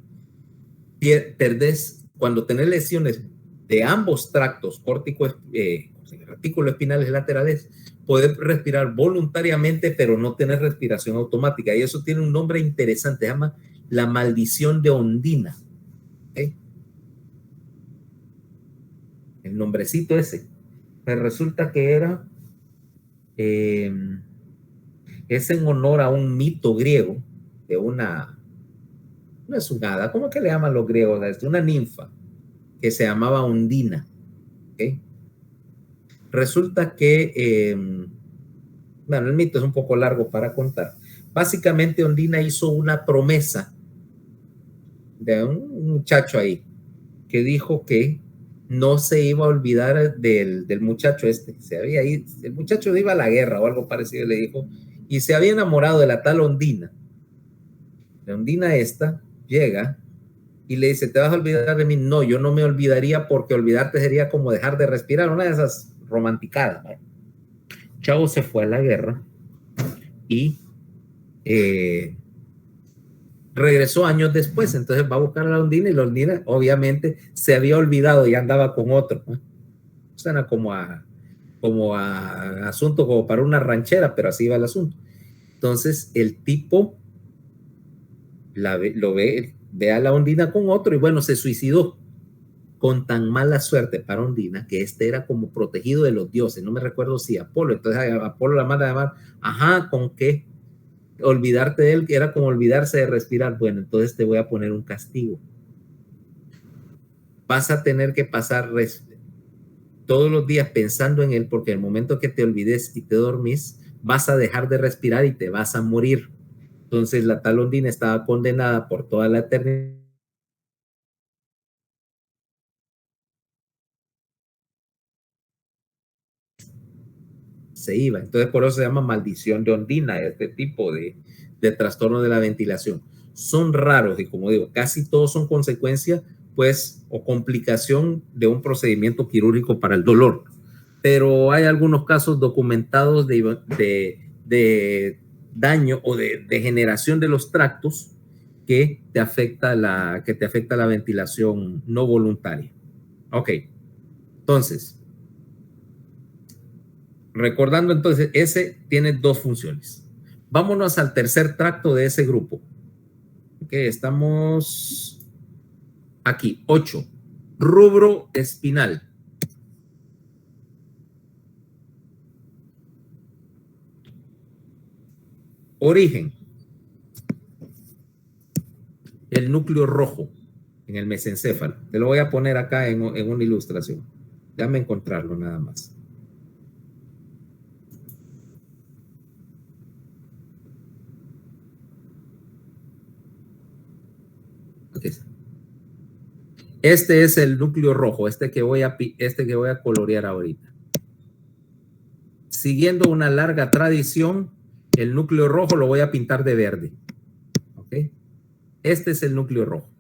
[SPEAKER 1] perdés, cuando tenés lesiones de ambos tractos retículo espinales laterales, poder respirar voluntariamente, pero no tener respiración automática. Y eso tiene un nombre interesante, se llama la maldición de Ondina. ¿Okay? El nombrecito ese. Me resulta que es en honor a un mito griego de no es una hada, ¿cómo que le llaman los griegos a esto? Una ninfa que se llamaba Ondina. ¿Okay? Resulta que, bueno, el mito es un poco largo para contar. Básicamente, Ondina hizo una promesa de un muchacho ahí que dijo que no se iba a olvidar del muchacho este. El muchacho iba a la guerra o algo parecido, le dijo, y se había enamorado de la tal Ondina. La Ondina esta llega y le dice, ¿te vas a olvidar de mí? No, yo no me olvidaría porque olvidarte sería como dejar de respirar, una de esas romanticadas, ¿no? Chavo se fue a la guerra y regresó años después, entonces va a buscar a la Ondina y la Ondina obviamente se había olvidado y andaba con otro, ¿no? Suena como a asunto como para una ranchera, pero así va el asunto. Entonces el tipo ve a la Ondina con otro y bueno, se suicidó. Con tan mala suerte para Ondina que este era como protegido de los dioses, no me recuerdo si Apolo, entonces Apolo la manda a llamar, ajá, ¿con qué? Olvidarte de él, que era como olvidarse de respirar. Bueno, entonces te voy a poner un castigo. Vas a tener que pasar todos los días pensando en él, porque el momento que te olvides y te dormís, vas a dejar de respirar y te vas a morir. Entonces la tal Ondina estaba condenada por toda la eternidad. Se iba. Entonces, por eso se llama maldición de Ondina, este tipo de trastorno de la ventilación. Son raros y, como digo, casi todos son consecuencia, pues, o complicación de un procedimiento quirúrgico para el dolor. Pero hay algunos casos documentados de daño o de degeneración de los tractos que te afecta la ventilación no voluntaria. Ok, entonces, recordando entonces, ese tiene dos funciones. Vámonos al tercer tracto de ese grupo. Ok, estamos aquí, 8. Rubro espinal. Origen. El núcleo rojo. en el mesencéfalo. Te lo voy a poner acá en una ilustración. Déjame encontrarlo nada más. Aquí está. Este es el núcleo rojo, este que voy a colorear ahorita. Siguiendo una larga tradición, el núcleo rojo lo voy a pintar de verde. ¿Ok? Este es el núcleo rojo,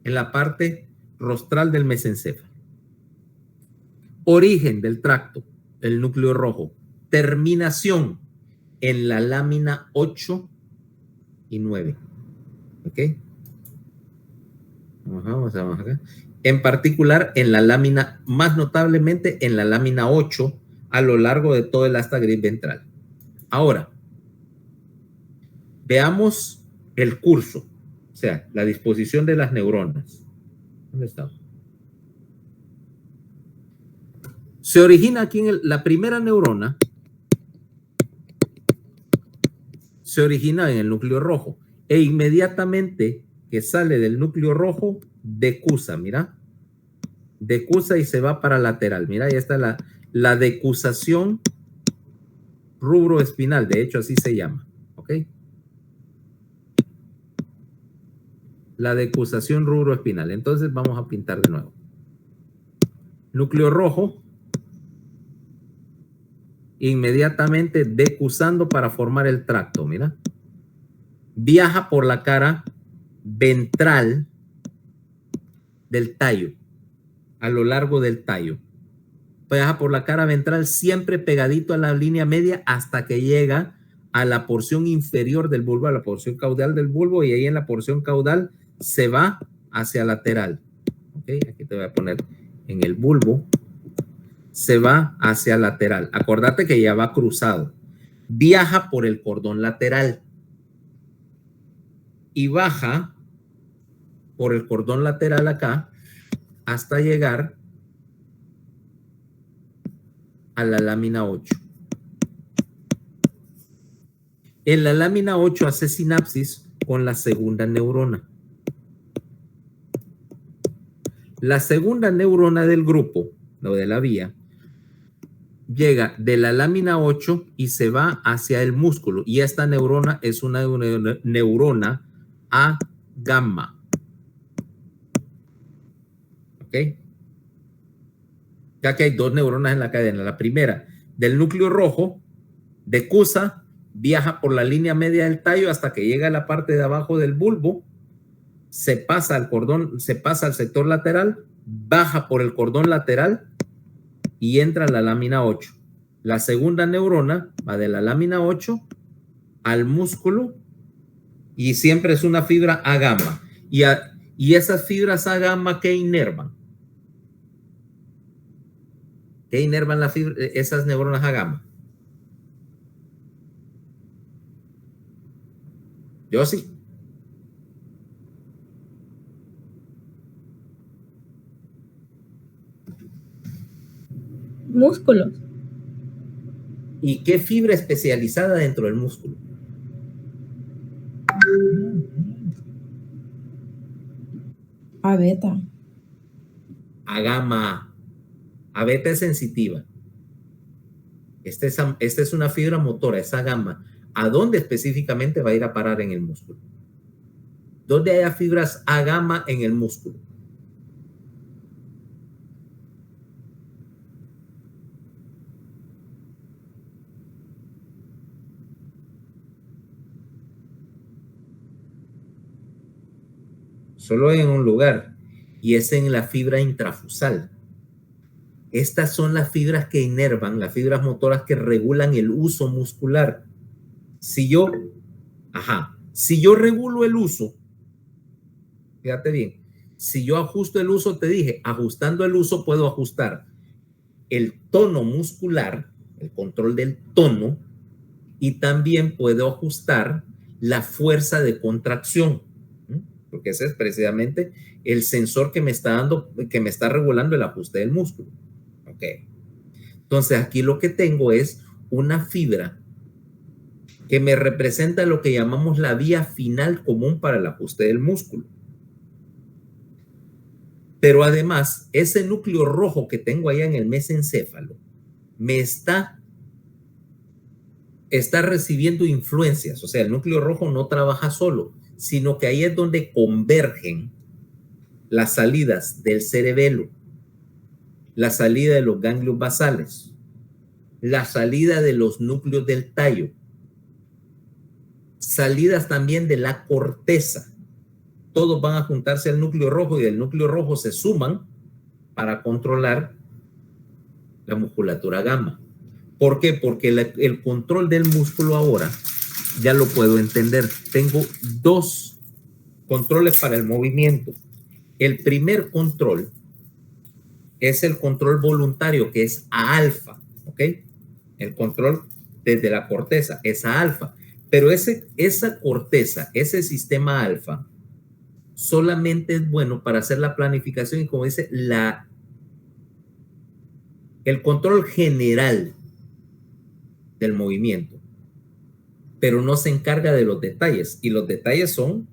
[SPEAKER 1] en la parte rostral del mesencéfalo. Origen del tracto, el núcleo rojo. Terminación en la lámina 8 y 9. ¿Ok? Vamos acá. En particular, en la lámina, más notablemente en la lámina 8, a lo largo de todo el asta gris ventral. Ahora, veamos el curso, o sea, la disposición de las neuronas. ¿Dónde está? Se origina aquí en la primera neurona, se origina en el núcleo rojo e inmediatamente que sale del núcleo rojo, decusa, mira, decusa y se va para lateral. Mira, ahí está la decusación rubroespinal, de hecho así se llama, ¿ok? La decusación rubroespinal. Entonces vamos a pintar de nuevo. Núcleo rojo, inmediatamente decusando para formar el tracto, mira. Viaja por la cara ventral del tallo, a lo largo del tallo. Viaja por la cara ventral siempre pegadito a la línea media hasta que llega a la porción inferior del bulbo, a la porción caudal del bulbo, y ahí en la porción caudal se va hacia lateral. ¿Okay? Aquí te voy a poner en el bulbo. Se va hacia lateral. Acordate que ya va cruzado. Viaja por el cordón lateral y baja por el cordón lateral acá hasta llegar a la lámina 8. En la lámina 8 hace sinapsis con la segunda neurona. La segunda neurona del grupo, o de la vía, llega de la lámina 8 y se va hacia el músculo. Y esta neurona es una neurona A gamma. ¿Ok? Ya que hay dos neuronas en la cadena. La primera, del núcleo rojo, decusa, viaja por la línea media del tallo hasta que llega a la parte de abajo del bulbo, se pasa al cordón, se pasa al sector lateral, baja por el cordón lateral y entra a la lámina 8. La segunda neurona va de la lámina 8 al músculo y siempre es una fibra A gamma. Y esas fibras A gamma, ¿qué inervan? ¿Qué inervan esas neuronas A gamma? Yo sí.
[SPEAKER 2] Músculos.
[SPEAKER 1] ¿Y qué fibra especializada dentro del músculo?
[SPEAKER 2] A beta.
[SPEAKER 1] A gamma. A beta es sensitiva. Esta es una fibra motora, esa gamma. ¿A dónde específicamente va a ir a parar en el músculo? ¿Dónde hay fibras A gamma en el músculo? Solo en un lugar, y es en la fibra intrafusal. Estas son las fibras que inervan, las fibras motoras que regulan el uso muscular. Si yo regulo el uso, fíjate bien, si yo ajusto el uso, te dije, ajustando el uso puedo ajustar el tono muscular, el control del tono, y también puedo ajustar la fuerza de contracción, porque ese es precisamente el sensor que me está dando, que me está regulando el ajuste del músculo. Ok. Entonces aquí lo que tengo es una fibra que me representa lo que llamamos la vía final común para el ajuste del músculo. Pero además, ese núcleo rojo que tengo allá en el mesencéfalo me está recibiendo influencias. O sea, el núcleo rojo no trabaja solo, sino que ahí es donde convergen las salidas del cerebelo, la salida de los ganglios basales, la salida de los núcleos del tallo, salidas también de la corteza. Todos van a juntarse al núcleo rojo y del núcleo rojo se suman para controlar la musculatura gamma. ¿Por qué? Porque el control del músculo ahora ya lo puedo entender. Tengo dos controles para el movimiento. El primer control es el control voluntario, que es a alfa, ¿ok? El control desde la corteza es a alfa. Pero esa corteza, ese sistema alfa, solamente es bueno para hacer la planificación y, como dice, el control general del movimiento, pero no se encarga de los detalles. Y los detalles son,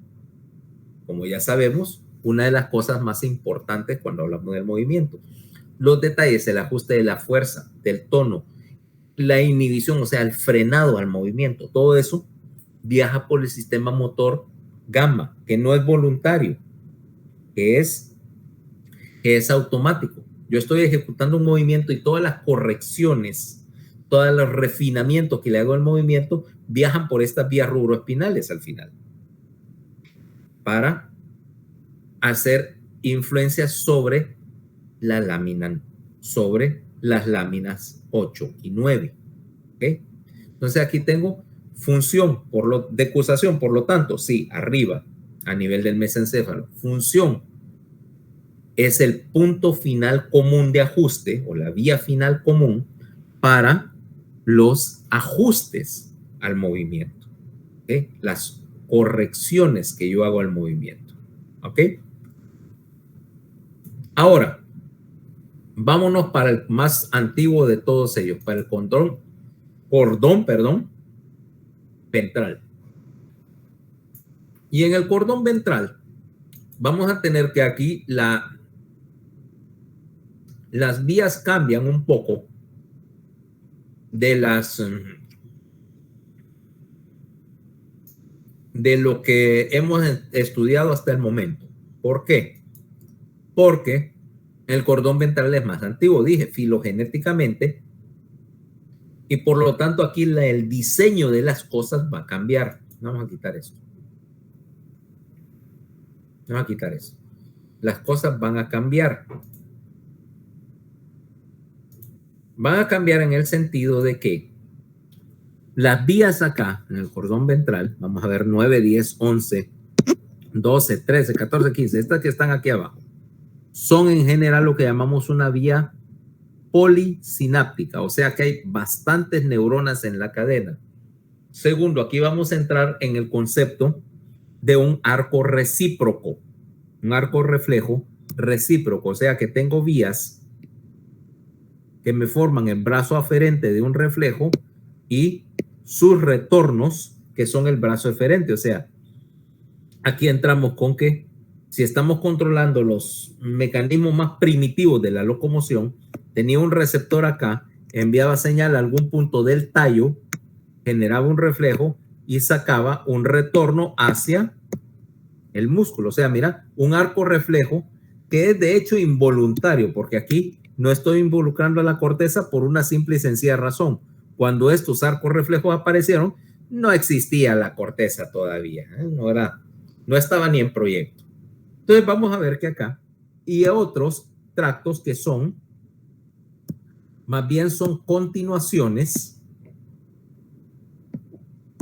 [SPEAKER 1] como ya sabemos, una de las cosas más importantes cuando hablamos del movimiento. Los detalles, el ajuste de la fuerza, del tono, la inhibición, o sea, el frenado al movimiento, todo eso viaja por el sistema motor gamma, que no es voluntario, que es automático. Yo estoy ejecutando un movimiento y todas las correcciones, todos los refinamientos que le hago al movimiento viajan por estas vías rubroespinales al final para hacer influencia sobre la lámina, sobre las láminas 8 y 9. ¿Okay? Entonces aquí tengo función decusación, por lo tanto, sí, arriba, a nivel del mesencéfalo. Función es el punto final común de ajuste o la vía final común para los ajustes al movimiento. ¿Okay? Las correcciones que yo hago al movimiento. ¿Ok? Ahora, vámonos para el más antiguo de todos ellos, para el cordón ventral. Y en el cordón ventral vamos a tener que aquí las vías cambian un poco de lo que hemos estudiado hasta el momento. ¿Por qué? Porque el cordón ventral es más antiguo, dije, filogenéticamente, y por lo tanto aquí el diseño de las cosas va a cambiar. Vamos a quitar esto. Vamos a quitar eso. Las cosas van a cambiar. Van a cambiar en el sentido de que las vías acá, en el cordón ventral, vamos a ver 9, 10, 11, 12, 13, 14, 15, estas que están aquí abajo, son en general lo que llamamos una vía polisináptica, o sea que hay bastantes neuronas en la cadena. Segundo, aquí vamos a entrar en el concepto de un arco recíproco, un arco reflejo recíproco, o sea que tengo vías que me forman el brazo aferente de un reflejo y sus retornos, que son el brazo eferente. O sea, aquí entramos con que si estamos controlando los mecanismos más primitivos de la locomoción, tenía un receptor acá, enviaba señal a algún punto del tallo, generaba un reflejo y sacaba un retorno hacia el músculo. O sea, mira, un arco reflejo que es de hecho involuntario, porque aquí no estoy involucrando a la corteza por una simple y sencilla razón. Cuando estos arcos reflejos aparecieron, no existía la corteza todavía, no estaba ni en proyecto. Entonces vamos a ver que acá y otros tractos que son, más bien son continuaciones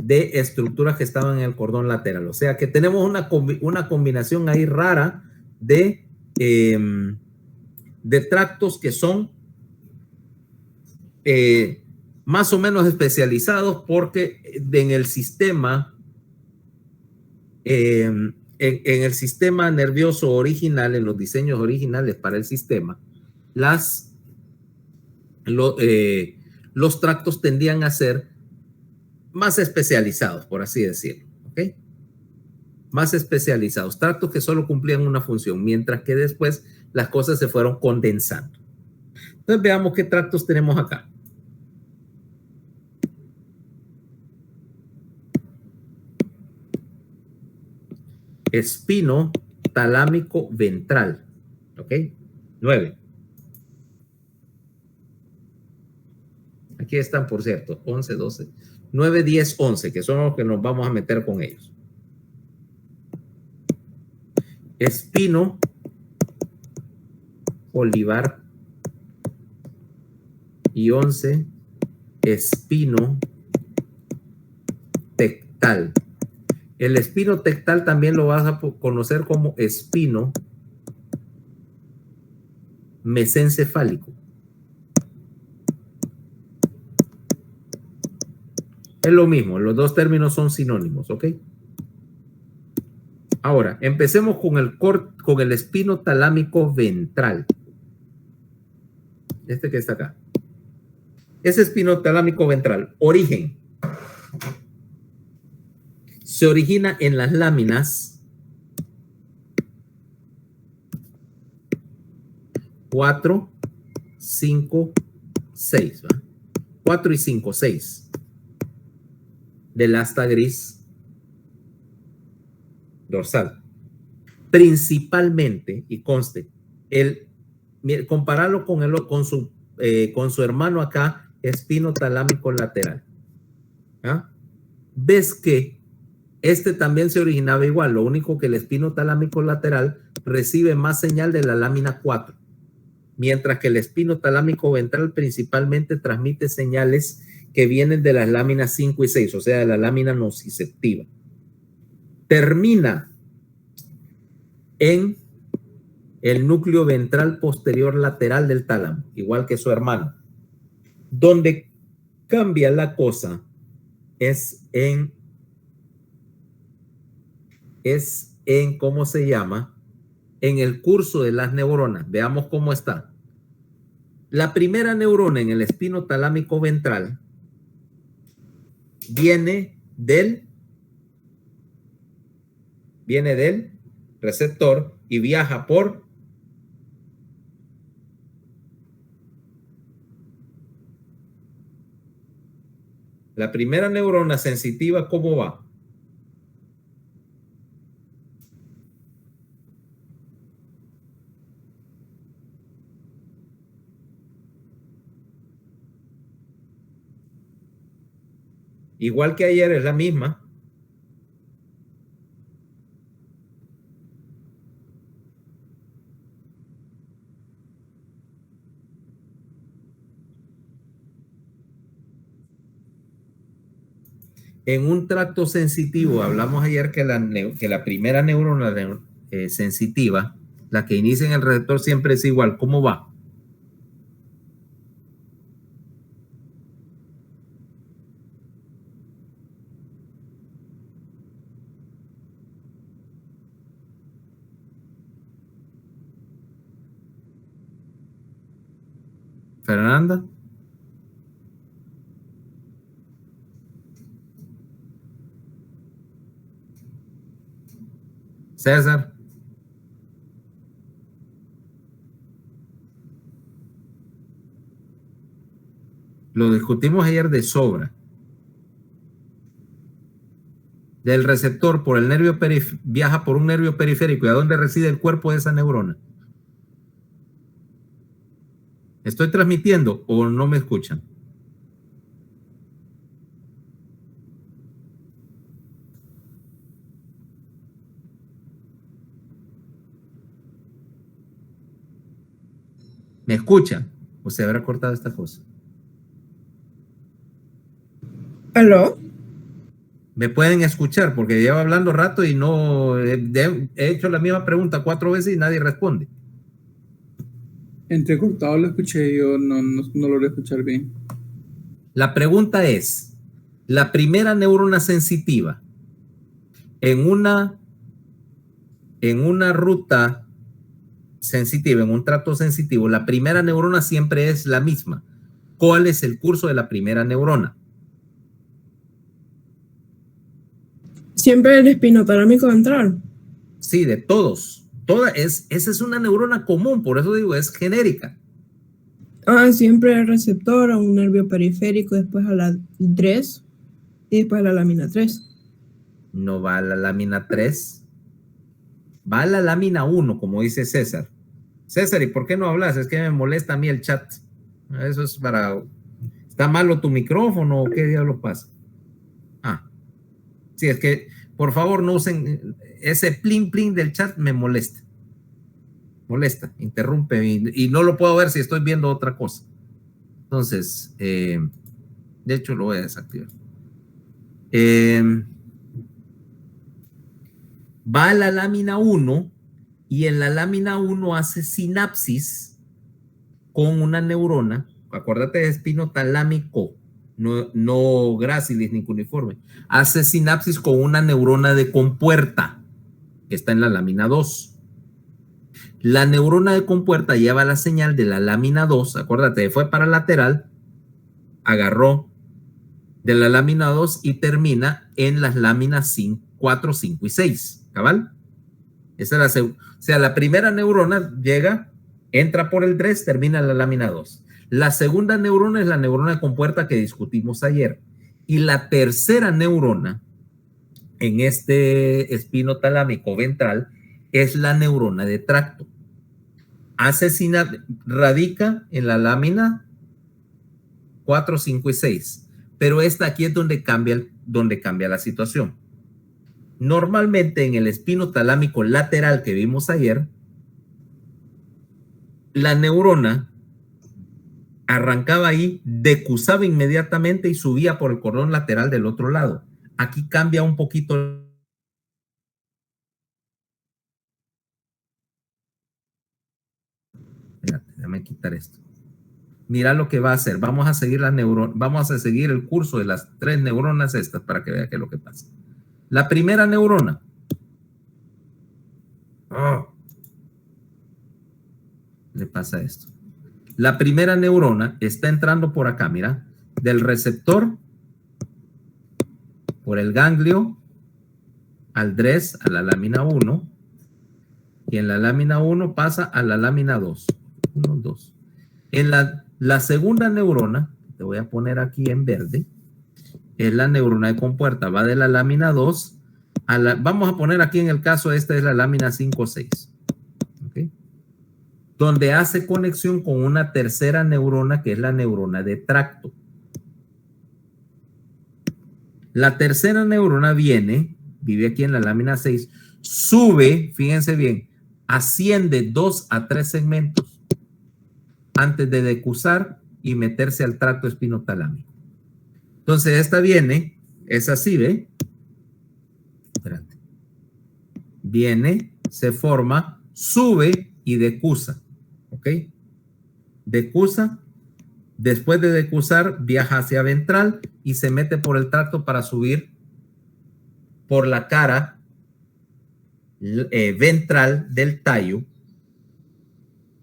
[SPEAKER 1] de estructuras que estaban en el cordón lateral. O sea que tenemos una combinación ahí rara de tractos que son más o menos especializados porque en el sistema en el sistema nervioso original, en los diseños originales para el sistema, los tractos tendían a ser más especializados, por así decirlo. ¿Okay? más especializados, tractos que solo cumplían una función, mientras que después las cosas se fueron condensando. Entonces veamos qué tractos tenemos acá. Espino talámico ventral. ¿Ok? 9. Aquí están, por cierto, 11, 12, 9, 10, 11, que son los que nos vamos a meter con ellos. Espino olivar y 11, espino tectal. El espino tectal también lo vas a conocer como espino mesencefálico. Es lo mismo, los dos términos son sinónimos, ¿ok? Ahora, empecemos con el espino talámico ventral. Este que está acá. Ese espino talámico ventral, origen. Se origina en las láminas 4, 5, 6. ¿Va? 4 y 5, 6. Del asta gris dorsal. Principalmente, y conste, compararlo con su hermano acá, espino talámico lateral. ¿Ah? Ves que este también se originaba igual, lo único que el espino talámico lateral recibe más señal de la lámina 4, mientras que el espino talámico ventral principalmente transmite señales que vienen de las láminas 5 y 6, o sea, de la lámina nociceptiva. Termina en el núcleo ventral posterior lateral del tálamo, igual que su hermano. Donde cambia la cosa es en ¿cómo se llama? En el curso de las neuronas. Veamos cómo está. La primera neurona en el espino talámico ventral viene del receptor y viaja por la primera neurona sensitiva. ¿Cómo va? Igual que ayer, es la misma. En un tracto sensitivo, hablamos ayer que la primera neurona sensitiva, la que inicia en el receptor, siempre es igual. ¿Cómo va? Fernanda. César. Lo discutimos ayer de sobra. Del receptor por el nervio viaja por un nervio periférico. ¿Y a dónde reside el cuerpo de esa neurona? ¿Estoy transmitiendo o no me escuchan? ¿Me escuchan? ¿O se habrá cortado esta cosa?
[SPEAKER 2] ¿Aló?
[SPEAKER 1] ¿Me pueden escuchar? Porque llevo hablando rato y no he hecho la misma pregunta 4 veces y nadie responde.
[SPEAKER 3] Entrecortado lo escuché, yo no logré escuchar bien.
[SPEAKER 1] La pregunta es, la primera neurona sensitiva en una ruta sensitiva, en un tracto sensitivo, la primera neurona siempre es la misma. ¿Cuál es el curso de la primera neurona?
[SPEAKER 2] Siempre el espinotalámico ventral.
[SPEAKER 1] Sí, de todos. Esa es una neurona común, por eso digo, es genérica.
[SPEAKER 2] Siempre el receptor a un nervio periférico, después a la 3 y después a la lámina 3.
[SPEAKER 1] No va a la lámina 3, va a la lámina 1, como dice César. César, ¿y por qué no hablas? Es que me molesta a mí el chat. Eso es para... ¿Está malo tu micrófono o qué diablos pasa? Sí, es que por favor no usen ese plin plin del chat, me molesta. Interrumpe y no lo puedo ver si estoy viendo otra cosa. Entonces, de hecho lo voy a desactivar. Va a la lámina 1 y en la lámina 1 hace sinapsis con una neurona. Acuérdate de espinotalámico, no grácilis ni cuneiforme. Hace sinapsis con una neurona de compuerta que está en la lámina 2. La neurona de compuerta lleva la señal de la lámina 2, acuérdate, fue para lateral, agarró de la lámina 2 y termina en las láminas 4, 5 y 6, ¿cabal? Esa es o sea, la primera neurona llega, entra por el 3, termina en la lámina 2. La segunda neurona es la neurona de compuerta que discutimos ayer. Y la tercera neurona en este espinotalámico ventral es la neurona de tracto. Radica en la lámina 4, 5 y 6, pero esta aquí es donde cambia la situación. Normalmente en el espinotalámico lateral que vimos ayer, la neurona arrancaba ahí, decusaba inmediatamente y subía por el cordón lateral del otro lado. Aquí cambia un poquito. Espérate, déjame quitar esto. Mira lo que va a hacer. Vamos a seguir el curso de las 3 neuronas estas para que vea qué es lo que pasa. La primera neurona. Le pasa esto. La primera neurona está entrando por acá, mira, del receptor por el ganglio al DRES, a la lámina 1, y en la lámina 1 pasa a la lámina 2. 1, 2. En la segunda neurona, te voy a poner aquí en verde, es la neurona de compuerta, va de la lámina 2 a la, vamos a poner aquí en el caso, esta es la lámina 5, 6. ¿Okay? Donde hace conexión con una tercera neurona que es la neurona de tracto. La tercera neurona vive aquí en la lámina 6, sube, fíjense bien, asciende 2 a 3 segmentos antes de decusar y meterse al tracto espinotalámico. Entonces esta viene, es así, ¿ve? Espérate. Viene, se forma, sube y decusa, ¿ok? Decusa. Después de decusar, viaja hacia ventral y se mete por el tracto para subir por la cara ventral del tallo.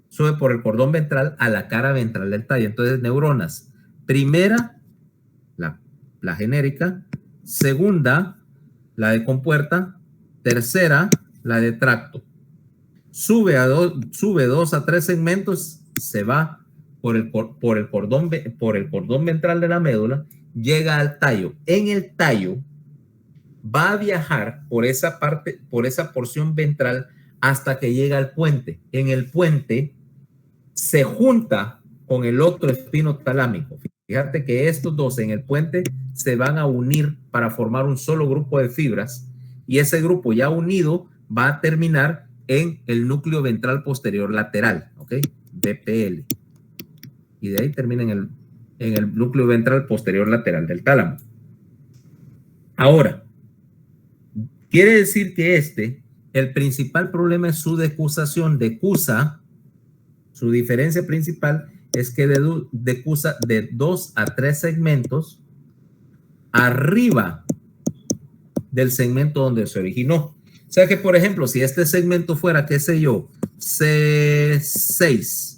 [SPEAKER 1] Sube por el cordón ventral a la cara ventral del tallo. Entonces, neuronas. Primera, la genérica. Segunda, la de compuerta. Tercera, la de tracto. Sube 2 a 3 segmentos, se va por el cordón ventral de la médula, llega al tallo. En el tallo va a viajar por esa parte, por esa porción ventral hasta que llega al puente. En el puente se junta con el otro espinotalámico. Fíjate que estos dos en el puente se van a unir para formar un solo grupo de fibras y ese grupo ya unido va a terminar en el núcleo ventral posterior lateral, ¿ok? DPL. Y de ahí termina en el núcleo ventral posterior lateral del tálamo. Ahora, quiere decir que el principal problema es su decusación. Decusa, su diferencia principal es que decusa de 2 a 3 segmentos arriba del segmento donde se originó. O sea que, por ejemplo, si este segmento fuera, qué sé yo, C6,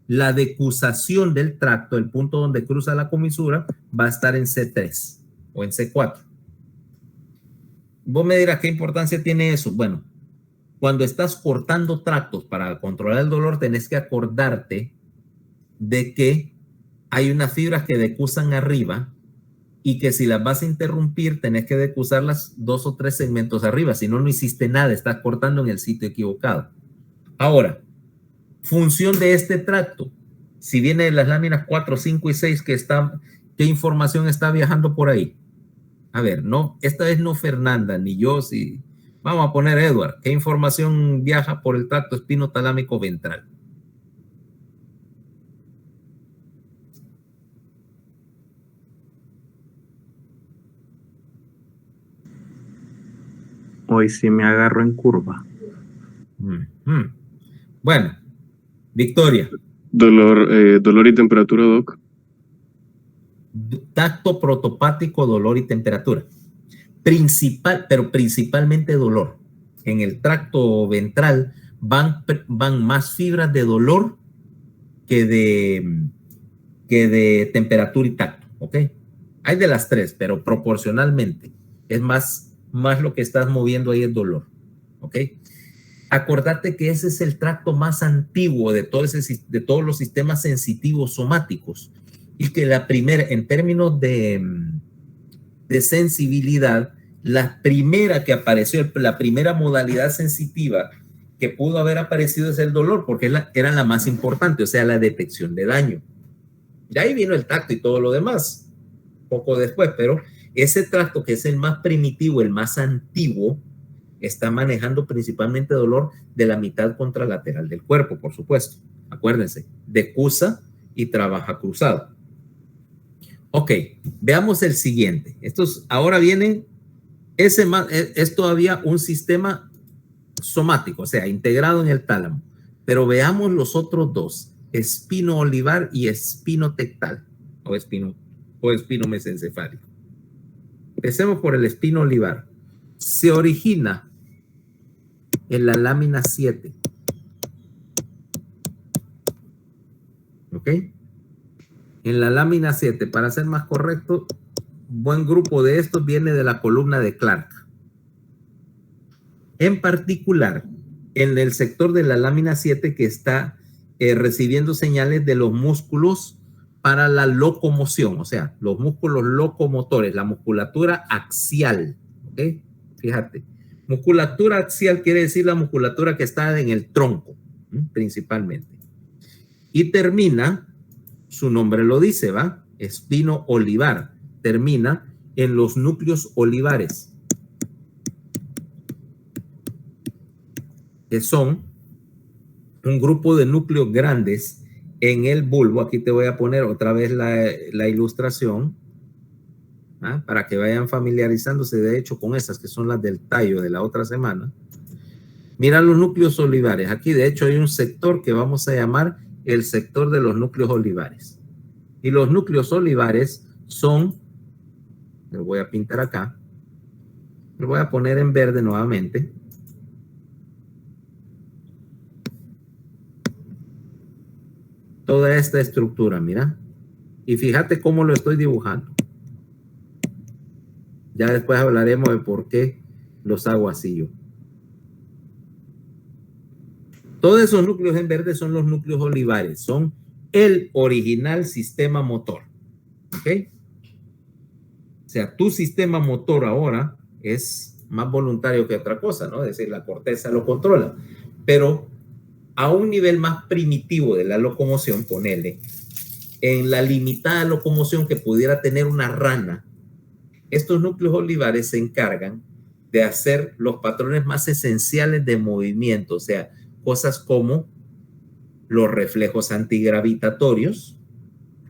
[SPEAKER 1] la decusación del tracto, el punto donde cruza la comisura, va a estar en C3 o en C4. vos me dirás qué importancia tiene eso. Bueno, cuando estás cortando tractos para controlar el dolor, tenés que acordarte de que hay unas fibras que decusan arriba y que si las vas a interrumpir, tenés que decusarlas 2 o 3 segmentos arriba. Si no, no hiciste nada, estás cortando en el sitio equivocado. Ahora, función de este tracto. Si viene de las láminas 4, 5 y 6, ¿qué información está viajando por ahí? A ver, no, esta vez no Fernanda ni yo, si vamos a poner Edward. ¿Qué información viaja por el tracto espinotalámico ventral?
[SPEAKER 4] Hoy sí me agarro en curva.
[SPEAKER 1] Bueno, Victoria.
[SPEAKER 5] Dolor y temperatura, Doc.
[SPEAKER 1] Tacto protopático, dolor y temperatura. Pero principalmente dolor. En el tracto ventral van más fibras de dolor que de temperatura y tacto, ¿ok? Hay de las tres, pero proporcionalmente es más lo que estás moviendo ahí es dolor, ¿ok? Acordate que ese es el tracto más antiguo de todos los sistemas sensitivos somáticos y que en términos de sensibilidad, la primera que apareció, la primera modalidad sensitiva que pudo haber aparecido es el dolor, porque era la más importante, o sea, la detección de daño. De ahí vino el tacto y todo lo demás, poco después, pero ese tracto que es el más primitivo, el más antiguo, está manejando principalmente dolor de la mitad contralateral del cuerpo, por supuesto. Acuérdense, decusa y trabaja cruzado. Ok, veamos el siguiente. Ahora vienen, es todavía un sistema somático, o sea, integrado en el tálamo. Pero veamos los otros dos, espino olivar y espino tectal, o espino mesencefálico. Empecemos por el espino olivar. Se origina en la lámina 7. ¿Ok? En la lámina 7, para ser más correcto, buen grupo de estos viene de la columna de Clark. En particular, en el sector de la lámina 7 que está recibiendo señales de los músculos para la locomoción, o sea, los músculos locomotores, la musculatura axial, ¿ok? Fíjate, musculatura axial quiere decir la musculatura que está en el tronco, principalmente. Y termina, su nombre lo dice, ¿va? Espino olivar, termina en los núcleos olivares, que son un grupo de núcleos grandes en el bulbo. Aquí te voy a poner otra vez la ilustración, ¿ah? Para que vayan familiarizándose de hecho con esas que son las del tallo de la otra semana. Mira los núcleos olivares. Aquí de hecho hay un sector que vamos a llamar el sector de los núcleos olivares. Y los núcleos olivares son, lo voy a pintar acá, lo voy a poner en verde nuevamente. Toda esta estructura, mira. Y fíjate cómo lo estoy dibujando. Ya después hablaremos de por qué los hago así yo. Todos esos núcleos en verde son los núcleos olivares. Son el original sistema motor. ¿Ok? O sea, tu sistema motor ahora es más voluntario que otra cosa, ¿no? Es decir, la corteza lo controla. Pero a un nivel más primitivo de la locomoción, ponele, en la limitada locomoción que pudiera tener una rana, estos núcleos olivares se encargan de hacer los patrones más esenciales de movimiento, o sea, cosas como los reflejos antigravitatorios,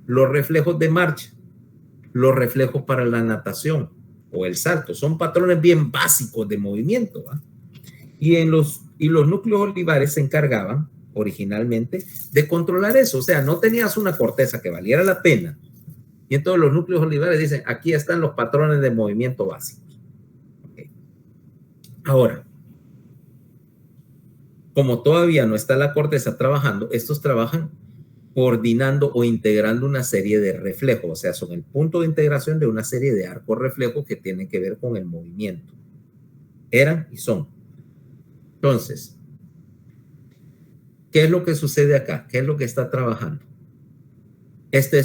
[SPEAKER 1] los reflejos de marcha, los reflejos para la natación o el salto. Son patrones bien básicos de movimiento, ¿va? Y los núcleos olivares se encargaban originalmente de controlar eso. O sea, no tenías una corteza que valiera la pena. Y entonces los núcleos olivares dicen, aquí están los patrones de movimiento básicos. Okay. Ahora, como todavía no está la corteza trabajando, estos trabajan coordinando o integrando una serie de reflejos. O sea, son el punto de integración de una serie de arcos reflejos que tienen que ver con el movimiento. Eran y son. Entonces, ¿qué es lo que sucede acá? ¿Qué es lo que está trabajando? Este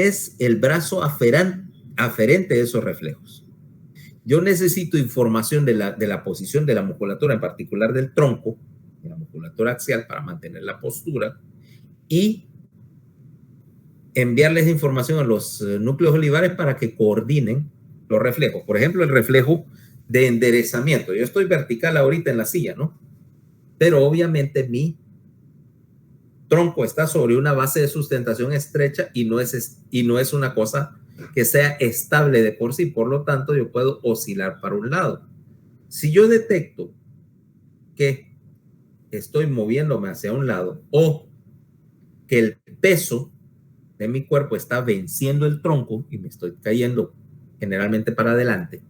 [SPEAKER 1] es el brazo aferente de esos reflejos. Yo necesito información de la posición de la musculatura, en particular del tronco, de la musculatura axial, para mantener la postura, y enviarles información a los núcleos olivares para que coordinen los reflejos. Por ejemplo, el reflejo de enderezamiento. Yo estoy vertical ahorita en la silla, ¿no? Pero obviamente mi tronco está sobre una base de sustentación estrecha y no es una cosa que sea estable de por sí. Por lo tanto, yo puedo oscilar para un lado. Si yo detecto que estoy moviéndome hacia un lado o que el peso de mi cuerpo está venciendo el tronco y me estoy cayendo generalmente para adelante,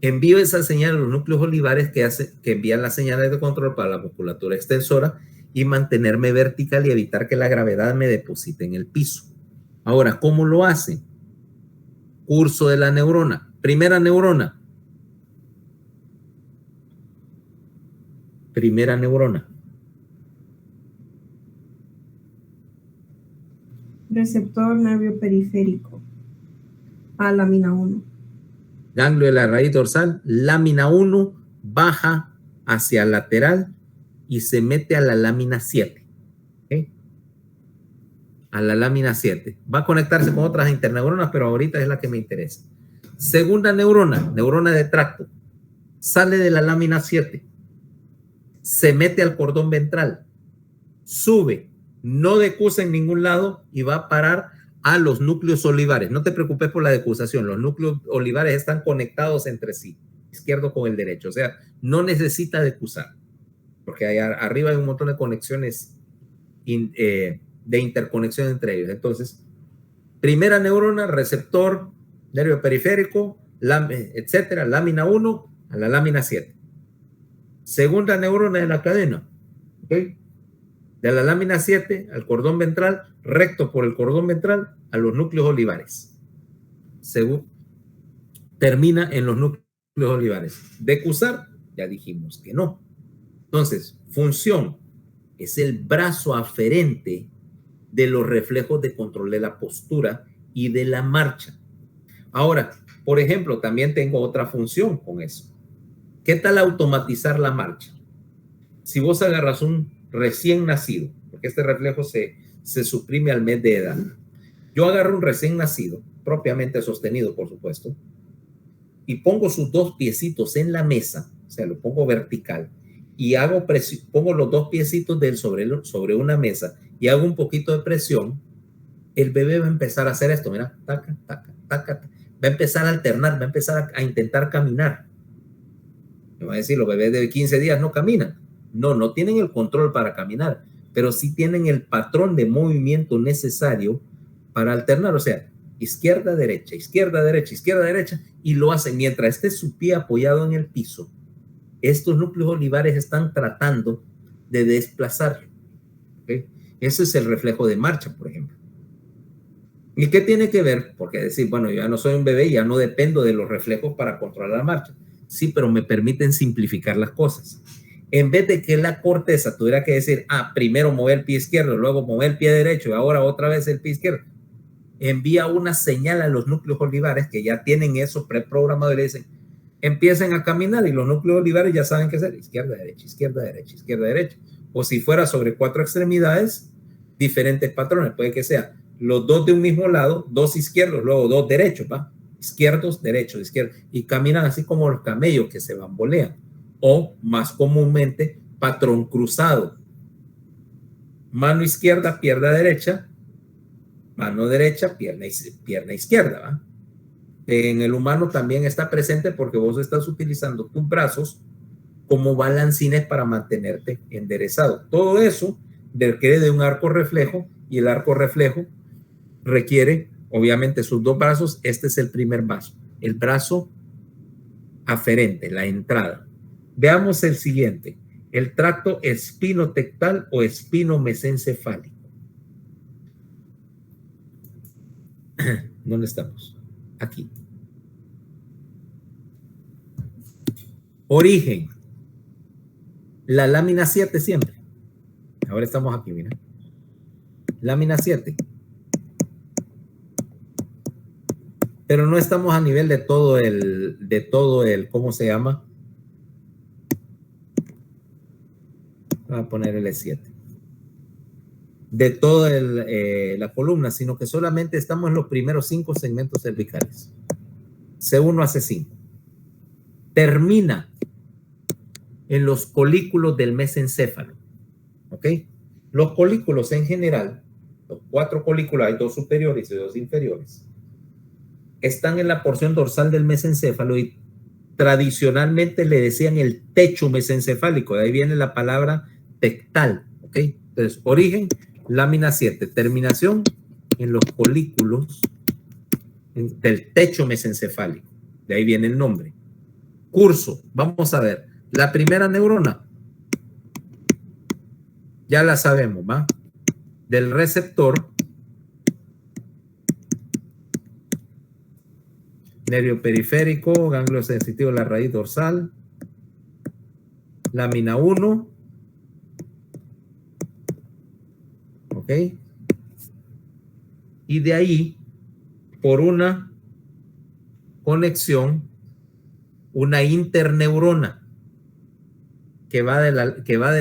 [SPEAKER 1] envío esa señal a los núcleos olivares que envían las señales de control para la musculatura extensora y mantenerme vertical y evitar que la gravedad me deposite en el piso. Ahora, ¿cómo lo hace? Curso de la neurona. Primera neurona. Primera neurona.
[SPEAKER 2] Receptor nervio periférico. A lámina 1.
[SPEAKER 1] Ganglio de la raíz dorsal, lámina 1, baja hacia lateral y se mete a la lámina 7. ¿Okay? A la lámina 7. Va a conectarse con otras interneuronas, pero ahorita es la que me interesa. Segunda neurona, neurona de tracto. Sale de la lámina 7. Se mete al cordón ventral. Sube. No decusa en ningún lado y va a parar a los núcleos olivares. No te preocupes por la decusación. Los núcleos olivares están conectados entre sí. Izquierdo con el derecho. O sea, no necesita decusar. Porque arriba hay un montón de conexiones de interconexión entre ellos. Entonces, primera neurona, receptor, nervio periférico, etcétera, lámina 1 a la lámina 7. Segunda neurona de la cadena, ¿ok? De la lámina 7 al cordón ventral, recto por el cordón ventral a los núcleos olivares. Termina en los núcleos olivares. Decusar, ya dijimos que no. Entonces, función es el brazo aferente de los reflejos de control de la postura y de la marcha. Ahora, por ejemplo, también tengo otra función con eso. ¿Qué tal automatizar la marcha? Si vos agarras un recién nacido, porque este reflejo se suprime al mes de edad. Yo agarro un recién nacido, propiamente sostenido, por supuesto, y pongo sus dos piecitos en la mesa, o sea, lo pongo vertical, y pongo los dos piecitos de él sobre una mesa y hago un poquito de presión, el bebé va a empezar a hacer esto, mira, taca, taca, taca, taca. Va a empezar a alternar, va a empezar a intentar caminar. Me va a decir, los bebés de 15 días no caminan. No tienen el control para caminar, pero sí tienen el patrón de movimiento necesario para alternar, o sea, izquierda, derecha, izquierda, derecha, izquierda, derecha, y lo hacen mientras esté su pie apoyado en el piso. Estos núcleos olivares están tratando de desplazarlo. ¿Okay? Ese es el reflejo de marcha, por ejemplo. ¿Y qué tiene que ver? Porque decir, bueno, yo ya no soy un bebé, ya no dependo de los reflejos para controlar la marcha. Sí, pero me permiten simplificar las cosas. En vez de que la corteza tuviera que decir, primero mover el pie izquierdo, luego mover el pie derecho y ahora otra vez el pie izquierdo, envía una señal a los núcleos olivares que ya tienen eso preprogramado y le dicen, empiecen a caminar y los núcleos olivares ya saben qué hacer, izquierda, derecha, izquierda, derecha, izquierda, derecha. O si fuera sobre 4 extremidades, diferentes patrones, puede que sea los dos de un mismo lado, 2 izquierdos, luego 2 derechos, ¿va? Izquierdos, derechos, izquierdos, y caminan así como los camellos que se bambolean, o más comúnmente, patrón cruzado. Mano izquierda, pierna derecha, mano derecha, pierna izquierda, ¿va? En el humano también está presente porque vos estás utilizando tus brazos como balancines para mantenerte enderezado. Todo eso requiere de un arco reflejo y el arco reflejo requiere, obviamente, sus dos brazos. Este es el primer brazo, el brazo aferente, la entrada. Veamos el siguiente, el tracto espinotectal o espinomesencefálico. ¿Dónde estamos? Aquí. Origen. La lámina 7 siempre. Ahora estamos aquí, mira. Lámina 7. Pero no estamos a nivel de todo el, ¿cómo se llama? Voy a poner L7. De toda la columna, sino que solamente estamos en los primeros 5 segmentos cervicales. C1 a C5. Termina en los colículos del mesencéfalo. ¿Ok? Los colículos en general, los 4 colículos, hay 2 superiores y 2 inferiores, están en la porción dorsal del mesencéfalo y tradicionalmente le decían el techo mesencefálico. De ahí viene la palabra tectal. ¿Ok? Entonces, origen, lámina 7. Terminación en los colículos del techo mesencefálico. De ahí viene el nombre. Curso. Vamos a ver. La primera neurona. Ya la sabemos, ¿va? Del receptor. Nervio periférico, ganglio sensitivo de la raíz dorsal. Lámina 1. ¿Ok? Y de ahí, por una conexión, una interneurona que va de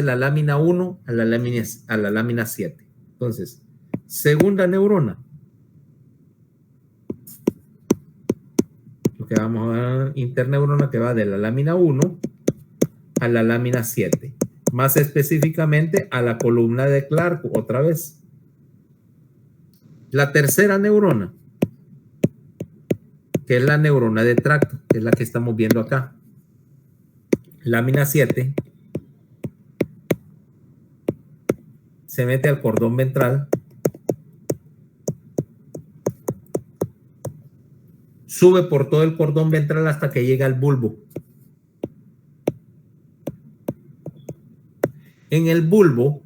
[SPEAKER 1] la lámina 1 a la lámina 7. Entonces, segunda neurona. Lo que vamos a ver, interneurona que va de la lámina 1 a la lámina 7. Más específicamente a la columna de Clark, otra vez. La tercera neurona, que es la neurona de tracto, que es la que estamos viendo acá. Lámina 7. Se mete al cordón ventral. Sube por todo el cordón ventral hasta que llega al bulbo. En el bulbo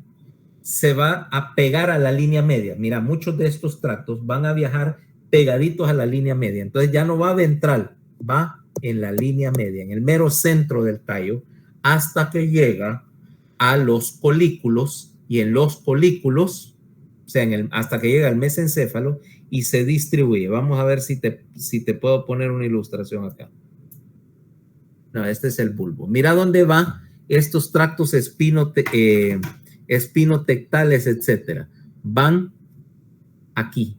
[SPEAKER 1] se va a pegar a la línea media. Mira, muchos de estos tractos van a viajar pegaditos a la línea media. Entonces ya no va ventral, va en la línea media, en el mero centro del tallo, hasta que llega a los colículos, y en los colículos, o sea, hasta que llega al mesencéfalo y se distribuye. Vamos a ver si te puedo poner una ilustración acá. No, este es el bulbo. Mira dónde va estos tractos espinotectales, etcétera. Van aquí.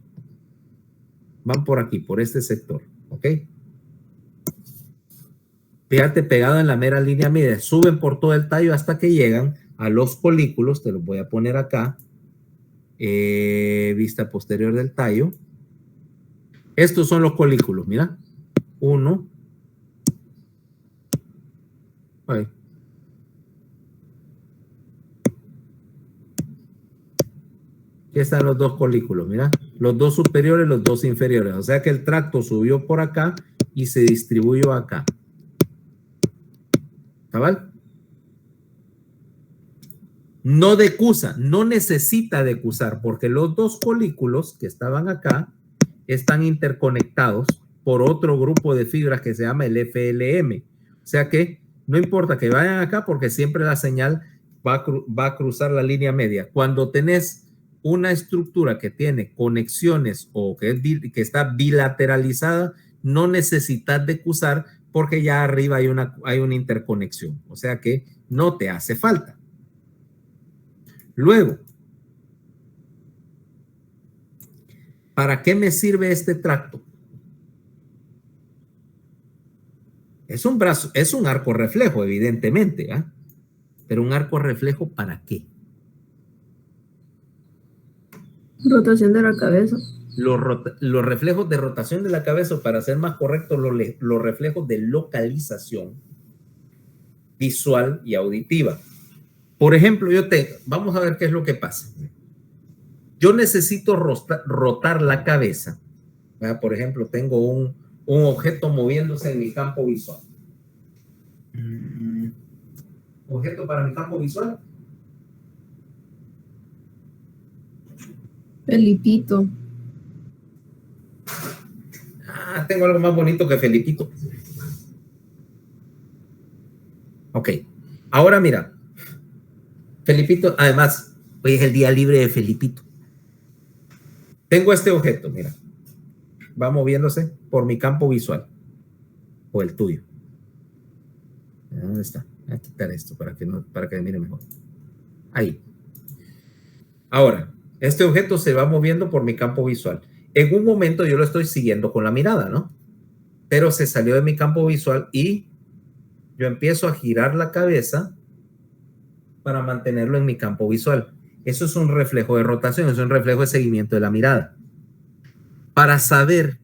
[SPEAKER 1] Van por aquí, por este sector. ¿Ok? Fíjate, pegado en la mera línea media. Suben por todo el tallo hasta que llegan a los colículos. Te los voy a poner acá. Vista posterior del tallo. Estos son los colículos. Mira. 1. Ahí. Aquí están los 2 colículos, mira, los 2 superiores, los 2 inferiores. O sea que el tracto subió por acá y se distribuyó acá. ¿Cabal? No decusa, no necesita decusar, porque los 2 colículos que estaban acá están interconectados por otro grupo de fibras que se llama el FLM. O sea que no importa que vayan acá, porque siempre la señal va a cruzar la línea media. Cuando tenés una estructura que tiene conexiones o que está bilateralizada, no necesitas decusar porque ya arriba hay una interconexión. O sea que no te hace falta. Luego, ¿para qué me sirve este tracto? Es un brazo, es un arco reflejo, evidentemente, ¿eh? Pero un arco reflejo, ¿para qué?
[SPEAKER 2] Rotación de la cabeza.
[SPEAKER 1] Los reflejos de rotación de la cabeza, para ser más correcto, los reflejos de localización visual y auditiva. Por ejemplo, vamos a ver qué es lo que pasa. Yo necesito rotar la cabeza. ¿Verdad? Por ejemplo, tengo un objeto moviéndose en mi campo visual. Objeto para mi campo visual.
[SPEAKER 2] Felipito.
[SPEAKER 1] Tengo algo más bonito que Felipito. Ok. Ahora mira, Felipito, además, hoy es el día libre de Felipito. Tengo este objeto, mira. Va moviéndose por mi campo visual. O el tuyo. ¿Dónde está? Voy a quitar esto para que mire mejor. Ahí. Ahora, este objeto se va moviendo por mi campo visual. En un momento yo lo estoy siguiendo con la mirada, ¿no? Pero se salió de mi campo visual y yo empiezo a girar la cabeza para mantenerlo en mi campo visual. Eso es un reflejo de rotación, es un reflejo de seguimiento de la mirada. Para saber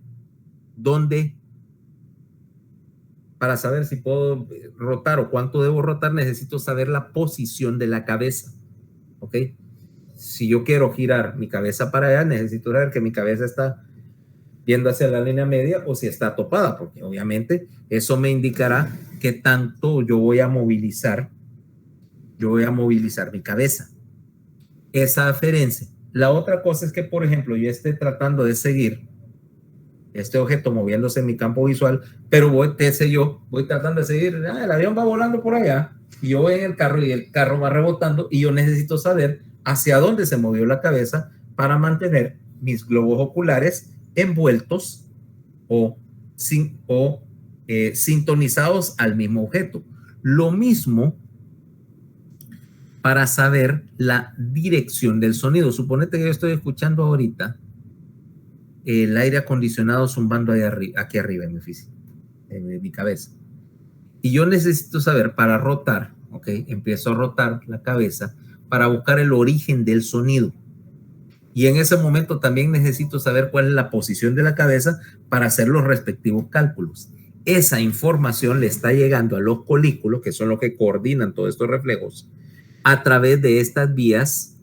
[SPEAKER 1] si puedo rotar o cuánto debo rotar, necesito saber la posición de la cabeza. ¿Ok? Si yo quiero girar mi cabeza para allá, necesito saber que mi cabeza está viendo hacia la línea media o si está topada, porque obviamente eso me indicará qué tanto yo voy a movilizar mi cabeza. Esa aferencia. La otra cosa es que, por ejemplo, yo esté tratando de seguir este objeto moviéndose en mi campo visual, pero voy tratando de seguir, el avión va volando por allá, y yo voy en el carro y el carro va rebotando, y yo necesito saber hacia dónde se movió la cabeza para mantener mis globos oculares envueltos o sintonizados al mismo objeto. Lo mismo para saber la dirección del sonido. Suponete que yo estoy escuchando ahorita el aire acondicionado zumbando aquí arriba en mi oficina, en mi cabeza. Y yo necesito saber para rotar, ¿ok? Empiezo a rotar la cabeza para buscar el origen del sonido. Y en ese momento también necesito saber cuál es la posición de la cabeza para hacer los respectivos cálculos. Esa información le está llegando a los colículos, que son los que coordinan todos estos reflejos, a través de estas vías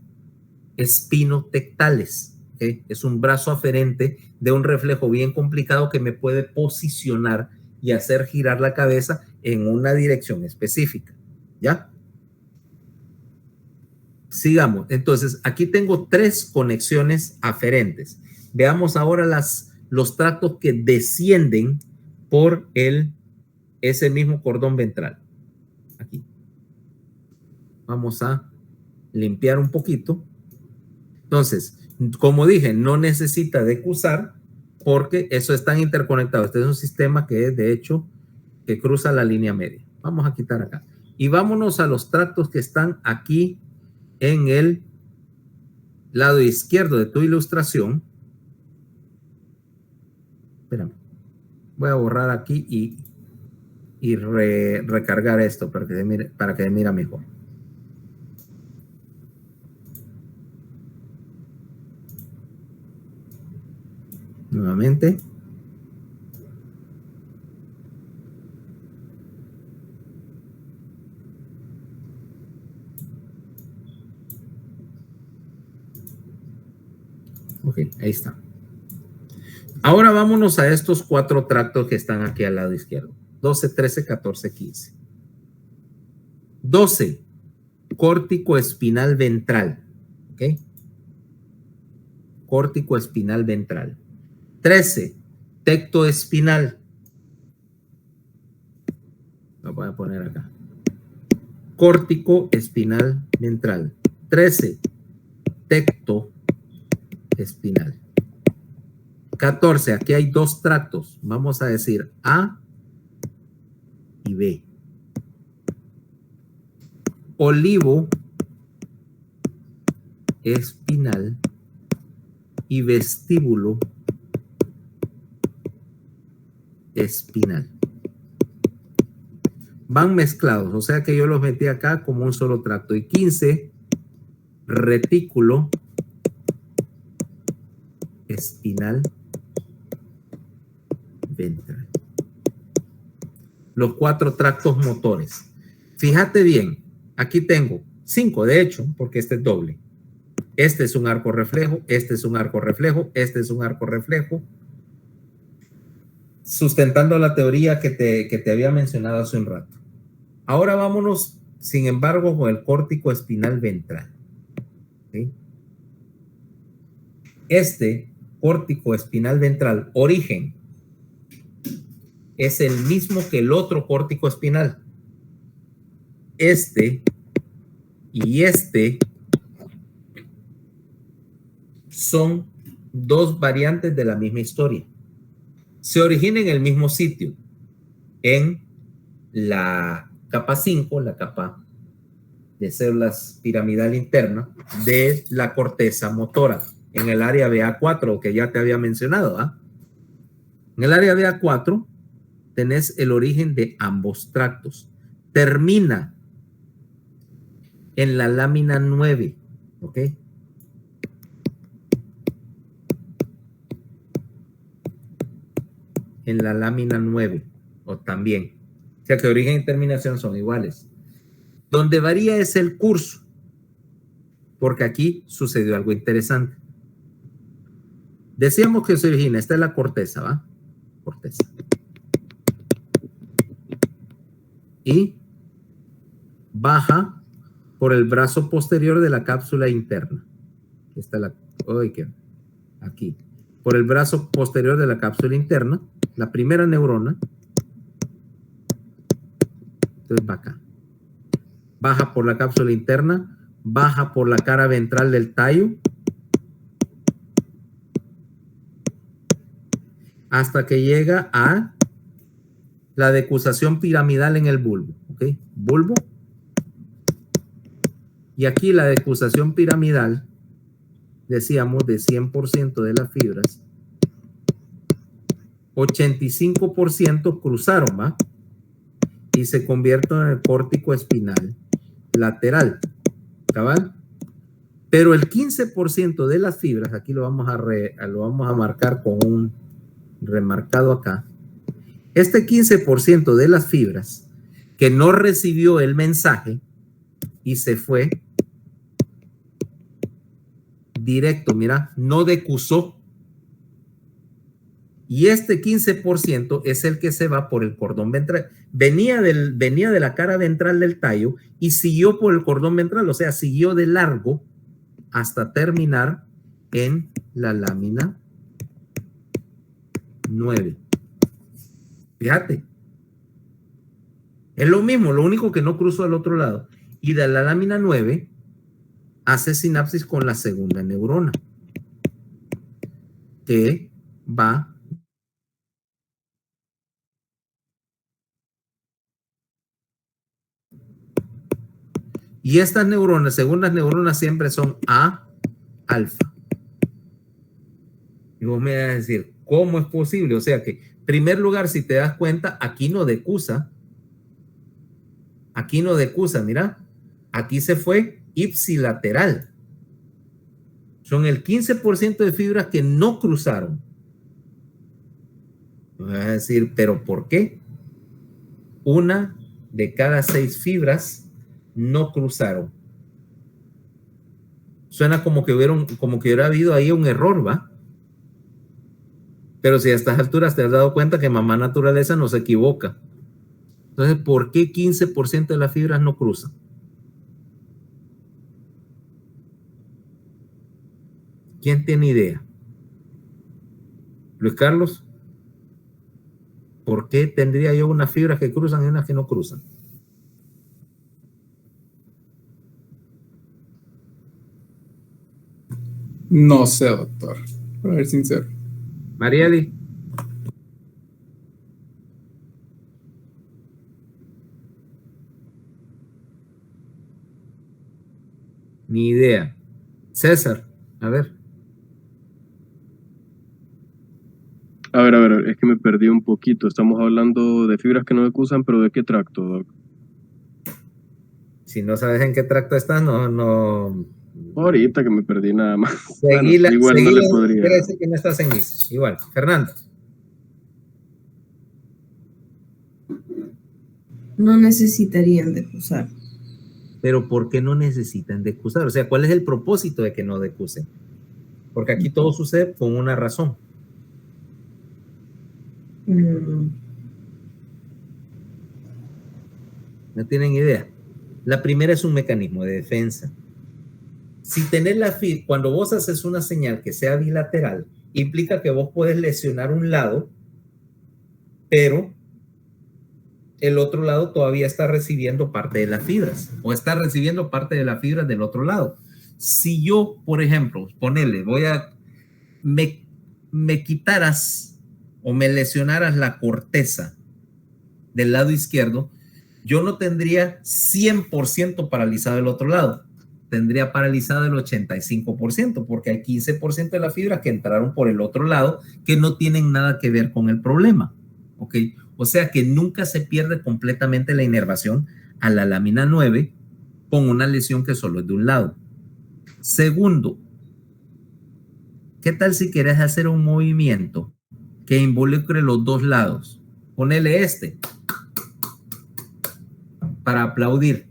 [SPEAKER 1] espinotectales. ¿Okay? Es un brazo aferente de un reflejo bien complicado que me puede posicionar y hacer girar la cabeza en una dirección específica. ¿Ya? Sigamos. Entonces, aquí tengo 3 conexiones aferentes. Veamos ahora los tractos que descienden por ese mismo cordón ventral. Aquí. Vamos a limpiar un poquito. Entonces, como dije, no necesita decusar porque eso están interconectados. Este es un sistema que es, de hecho, que cruza la línea media. Vamos a quitar acá. Y vámonos a los tractos que están aquí en el lado izquierdo de tu ilustración. Espérame. Voy a borrar aquí y recargar esto para que se mire mejor. Nuevamente. Ok, ahí está. Ahora vámonos a estos 4 tractos que están aquí al lado izquierdo. 12, 13, 14, 15. 12, córtico espinal ventral. ¿Ok? Córtico espinal ventral. 13, tecto espinal. Lo voy a poner acá. Córtico espinal ventral. 13, tecto espinal. 14, aquí hay 2 tractos. Vamos a decir A y B. Olivo espinal y vestíbulo espinal. Van mezclados, o sea que yo los metí acá como un solo tracto. Y 15, retículo espinal ventral. Los 4 tractos motores. Fíjate bien, aquí tengo 5 de hecho, porque este es doble. Este es un arco reflejo, este es un arco reflejo, este es un arco reflejo. Sustentando la teoría que te había mencionado hace un rato. Ahora vámonos, sin embargo, con el córtico espinal ventral. ¿Sí? Este córtico espinal ventral, origen, es el mismo que el otro córtico espinal. este y este son dos variantes de la misma historia. Se origina en el mismo sitio, en la capa 5, la capa de células piramidal interna de la corteza motora, en el área BA4 que ya te había mencionado. En el área BA4 tenés el origen de ambos tractos. Termina en la lámina 9, ¿ok? En la lámina 9, o también. O sea que origen y terminación son iguales. Donde varía es el curso, porque aquí sucedió algo interesante. Decíamos que se origina, esta es la corteza, ¿va? Corteza. Y baja por el brazo posterior de la cápsula interna. Esta es la, aquí. Por el brazo posterior de la cápsula interna, la primera neurona. Entonces va acá. Baja por la cápsula interna, baja por la cara ventral del tallo, hasta que llega a la decusación piramidal en el bulbo, ¿ok? Bulbo. Y aquí la decusación piramidal, decíamos, de 100% de las fibras, 85% cruzaron, ¿va? Y se convierten en el córtico espinal lateral, ¿cabal? Pero el 15% de las fibras, aquí lo vamos a marcar con un remarcado acá, este 15% de las fibras que no recibió el mensaje y se fue directo, mira, no decusó. Y este 15% es el que se va por el cordón ventral. Venía de la cara ventral del tallo y siguió por el cordón ventral, o sea, siguió de largo hasta terminar en la lámina 9. Fíjate. Es lo mismo, lo único que no cruzó al otro lado. Y de la lámina 9 hace sinapsis con la segunda neurona, que va y estas neuronas, segundas neuronas, siempre son A-alfa. Y vos me vas a decir, ¿cómo es posible? O sea que, en primer lugar, si te das cuenta, aquí no decusa. Aquí no decusa, mira. Aquí se fue ipsilateral. Son el 15% de fibras que no cruzaron. Me vas a decir, ¿pero por qué? Una de cada 6 fibras no cruzaron. Suena como que hubiera habido ahí un error, ¿va? Pero si a estas alturas te has dado cuenta que mamá naturaleza no se equivoca. Entonces, ¿por qué 15% de las fibras no cruzan? ¿Quién tiene idea? Luis Carlos, ¿por qué tendría yo unas fibras que cruzan y unas que no cruzan?
[SPEAKER 3] No sé, doctor. Para ser sincero.
[SPEAKER 1] Marieli. Ni idea. César, a ver.
[SPEAKER 5] A ver, es que me perdí un poquito. Estamos hablando de fibras que no decusan, pero ¿de qué tracto, Doc?
[SPEAKER 1] Si no sabes en qué tracto estás, no.
[SPEAKER 5] Ahorita que me perdí nada más.
[SPEAKER 1] Seguila,
[SPEAKER 5] bueno, igual no le podría.
[SPEAKER 1] Quiere decir que no estás en mis. Igual. Fernando.
[SPEAKER 2] No necesitarían decusar.
[SPEAKER 1] Pero ¿por qué no necesitan decusar? O sea, ¿cuál es el propósito de que no decusen? Porque aquí todo sucede con una razón. No tienen idea. La primera es un mecanismo de defensa. Si tenés cuando vos haces una señal que sea bilateral, implica que vos podés lesionar un lado, pero el otro lado todavía está recibiendo parte de las fibras o está recibiendo parte de las fibras del otro lado. Si yo, por ejemplo, ponerle, me quitaras o me lesionaras la corteza del lado izquierdo, yo no tendría 100% paralizado el otro lado. Tendría paralizado el 85%, porque hay 15% de las fibras que entraron por el otro lado que no tienen nada que ver con el problema. ¿Ok? O sea que nunca se pierde completamente la inervación a la lámina 9 con una lesión que solo es de un lado. Segundo, ¿qué tal si quieres hacer un movimiento que involucre los dos lados? Ponele este para aplaudir.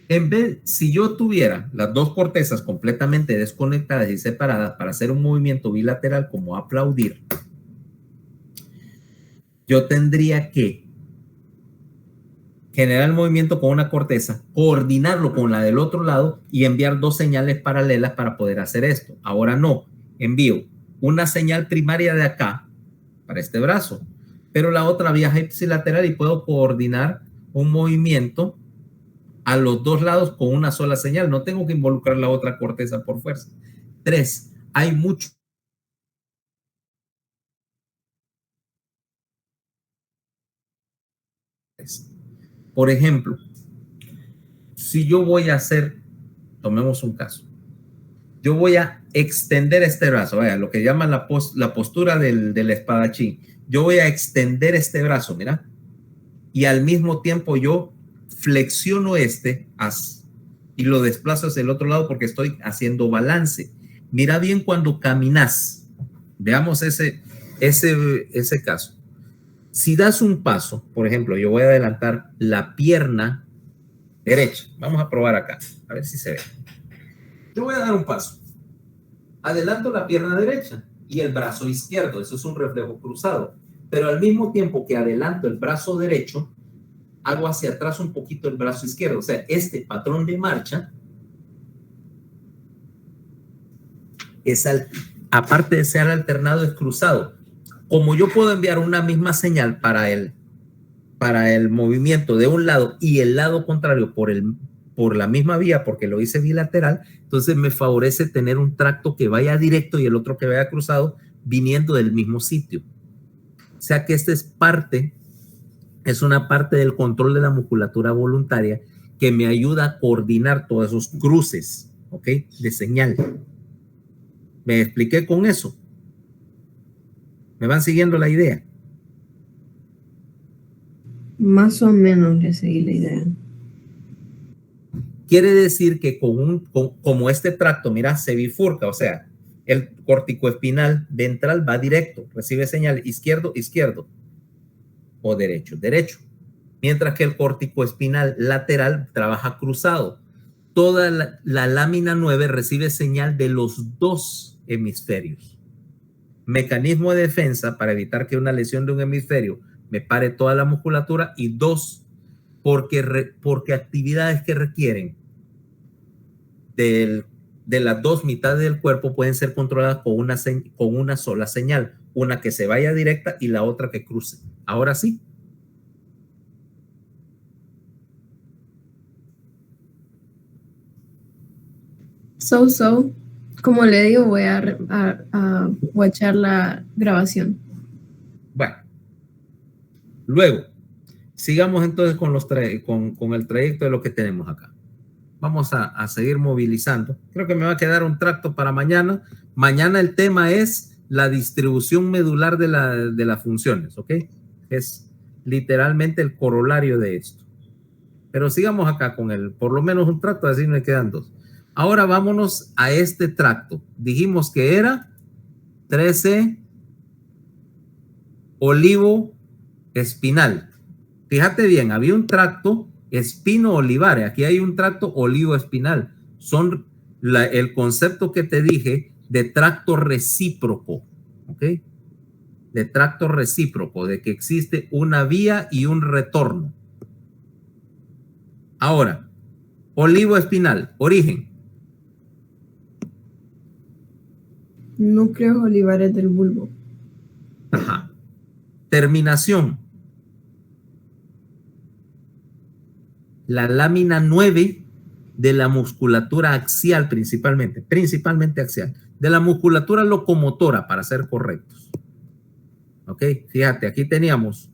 [SPEAKER 1] En vez, si yo tuviera las dos cortezas completamente desconectadas y separadas para hacer un movimiento bilateral como aplaudir, yo tendría que generar el movimiento con una corteza, coordinarlo con la del otro lado y enviar dos señales paralelas para poder hacer esto. Ahora no, envío una señal primaria de acá para este brazo, pero la otra viaja ipsilateral y puedo coordinar un movimiento a los dos lados con una sola señal. No tengo que involucrar la otra corteza por fuerza. 3. Hay mucho. Por ejemplo, si yo voy a hacer, tomemos un caso, yo voy a extender este brazo, vaya, lo que llaman la postura del espadachín. Yo voy a extender este brazo, mira, y al mismo tiempo yo flexiono y lo desplazo hacia el otro lado porque estoy haciendo balance. Mira bien cuando caminas. Veamos ese caso. Si das un paso, por ejemplo, yo voy a adelantar la pierna derecha. Vamos a probar acá, a ver si se ve. Yo voy a dar un paso. Adelanto la pierna derecha y el brazo izquierdo. Eso es un reflejo cruzado. Pero al mismo tiempo que adelanto el brazo derecho, hago hacia atrás un poquito el brazo izquierdo. O sea, este patrón de marcha es aparte de ser alternado, es cruzado. Como yo puedo enviar una misma señal para el movimiento de un lado y el lado contrario por la misma vía, porque lo hice bilateral, entonces me favorece tener un tracto que vaya directo y el otro que vaya cruzado, viniendo del mismo sitio. O sea que esta es una parte del control de la musculatura voluntaria que me ayuda a coordinar todos esos cruces, ¿ok? De señal. ¿Me expliqué con eso? ¿Me van siguiendo la idea?
[SPEAKER 2] Más o menos le seguí la idea.
[SPEAKER 1] Quiere decir que como este tracto, mira, se bifurca, o sea, el corticoespinal ventral va directo, recibe señal izquierdo, izquierdo, o derecho, derecho. Mientras que el corticoespinal lateral trabaja cruzado. Toda la lámina 9 recibe señal de los dos hemisferios. Mecanismo de defensa para evitar que una lesión de un hemisferio me pare toda la musculatura, y 2, porque actividades que requieren de las dos mitades del cuerpo pueden ser controladas con una sola señal, una que se vaya directa y la otra que cruce. Ahora sí.
[SPEAKER 2] Como le digo, voy a watchar la grabación.
[SPEAKER 1] Bueno, luego, sigamos entonces con el trayecto de lo que tenemos acá. Vamos a seguir movilizando. Creo que me va a quedar un tracto para mañana. Mañana el tema es la distribución medular de las funciones, ¿ok? Es literalmente el corolario de esto. Pero sigamos acá con por lo menos un tracto, así me quedan 2. Ahora vámonos a este tracto. Dijimos que era 13 olivo espinal. Fíjate bien, había un tracto espino-olivare. Aquí hay un tracto olivo-espinal. Son el concepto que te dije de tracto recíproco, ¿ok? De tracto recíproco, de que existe una vía y un retorno. Ahora, olivo-espinal, origen.
[SPEAKER 2] Núcleos olivares del bulbo.
[SPEAKER 1] Ajá. Terminación. la lámina 9 de la musculatura axial principalmente axial, de la musculatura locomotora para ser correctos. Ok, fíjate, aquí teníamos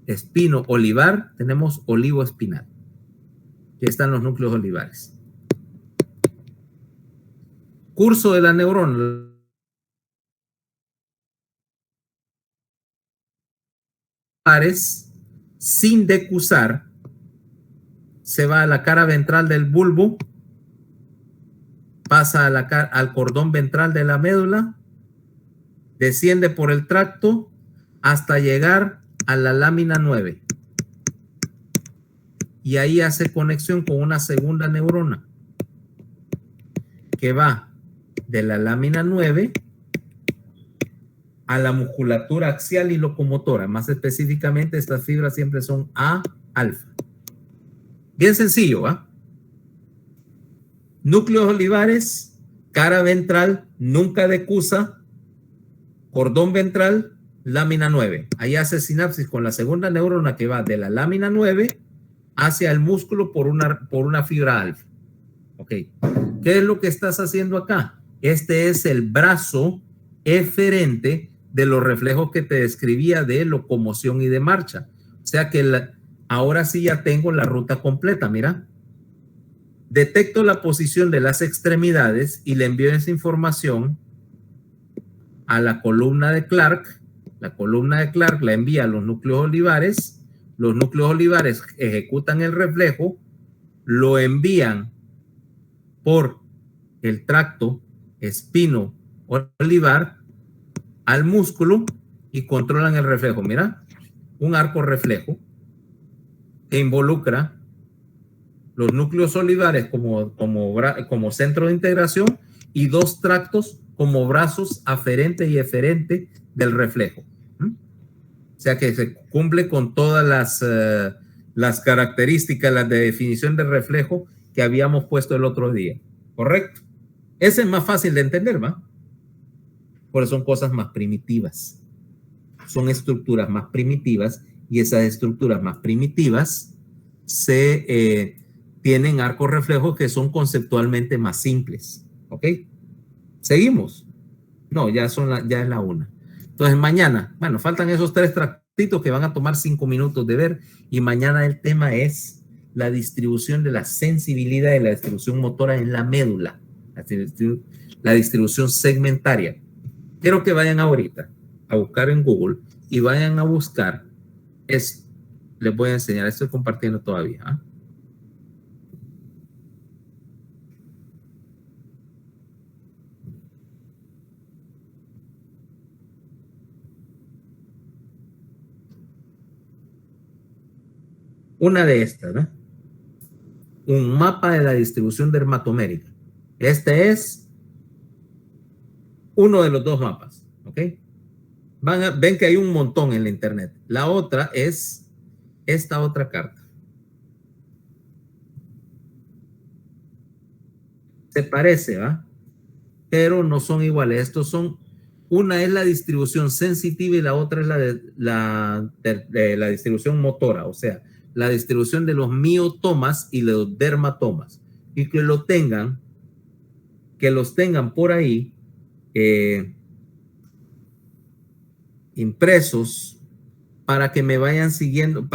[SPEAKER 1] espino olivar, tenemos olivo espinal. Aquí están los núcleos olivares. Curso de la neurona. Sin decusar, se va a la cara ventral del bulbo, pasa a al cordón ventral de la médula, desciende por el tracto hasta llegar a la lámina 9. Y ahí hace conexión con una segunda neurona que va de la lámina 9 a la musculatura axial y locomotora. Más específicamente, estas fibras siempre son A-alfa. Bien sencillo, ¿ah? Núcleos olivares, cara ventral, nunca decusa, cordón ventral, lámina 9. Ahí hace sinapsis con la segunda neurona que va de la lámina 9 hacia el músculo por una fibra alfa. Ok. ¿Qué es lo que estás haciendo acá? Este es el brazo eferente de los reflejos que te describía de locomoción y de marcha. O sea que ahora sí ya tengo la ruta completa, mira. Detecto la posición de las extremidades y le envío esa información a la columna de Clark. La columna de Clark la envía a los núcleos olivares. Los núcleos olivares ejecutan el reflejo, lo envían por el tracto espino olivar al músculo y controlan el reflejo. Mira, un arco reflejo que involucra los núcleos olivares como centro de integración y dos tractos como brazos aferente y eferente del reflejo. O sea que se cumple con todas las características, las de definición de reflejo que habíamos puesto el otro día. ¿Correcto? Ese es más fácil de entender, ¿va? Porque son cosas más primitivas. Son estructuras más primitivas y esas estructuras más primitivas tienen arcos reflejos que son conceptualmente más simples. ¿Ok? ¿Seguimos? No, ya es la 1. Entonces mañana, bueno, faltan esos 3 tractitos que van a tomar 5 minutos de ver y mañana el tema es la distribución de la sensibilidad y la distribución motora en la médula, la distribución segmentaria. Quiero que vayan ahorita a buscar en Google y vayan a buscar esto. Les voy a enseñar, estoy compartiendo todavía. ¿Ah? Una de estas, ¿no? Un mapa de la distribución dermatomérica. Este es uno de los dos mapas, ¿ok? Ven que hay un montón en la internet. La otra es esta otra carta. Se parece, ¿va? Pero no son iguales. Estos son, una es la distribución sensitiva y la otra es la distribución motora, o sea, la distribución de los miotomas y los dermatomas. Y que los tengan por ahí impresos para que me vayan siguiendo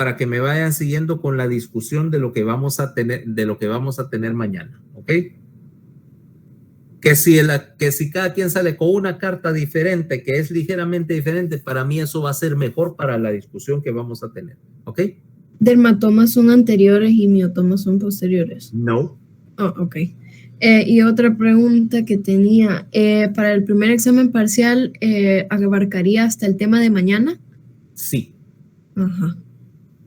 [SPEAKER 1] con la discusión de lo que vamos a tener mañana, ¿ok? Que si cada quien sale con una carta diferente, que es ligeramente diferente, para mí eso va a ser mejor para la discusión que vamos a tener, ¿ok?
[SPEAKER 2] ¿Dermatomas son anteriores y miotomas son posteriores?
[SPEAKER 1] No.
[SPEAKER 2] Oh, ok. Y otra pregunta que tenía, para el primer examen parcial, ¿abarcaría hasta el tema de mañana?
[SPEAKER 1] Sí.
[SPEAKER 2] Ajá,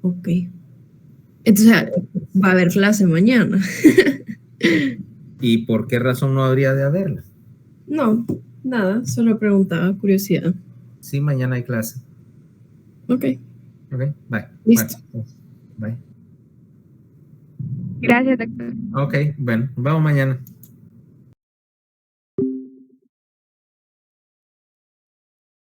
[SPEAKER 2] ok. Entonces, va a haber clase mañana.
[SPEAKER 1] ¿Y por qué razón no habría de haberla?
[SPEAKER 2] No, nada, solo preguntaba, curiosidad.
[SPEAKER 1] Sí, mañana hay clase.
[SPEAKER 2] Ok.
[SPEAKER 1] Ok, bye.
[SPEAKER 2] Listo.
[SPEAKER 1] Bueno, bye.
[SPEAKER 6] Gracias, doctor.
[SPEAKER 1] Ok, bueno, vamos mañana.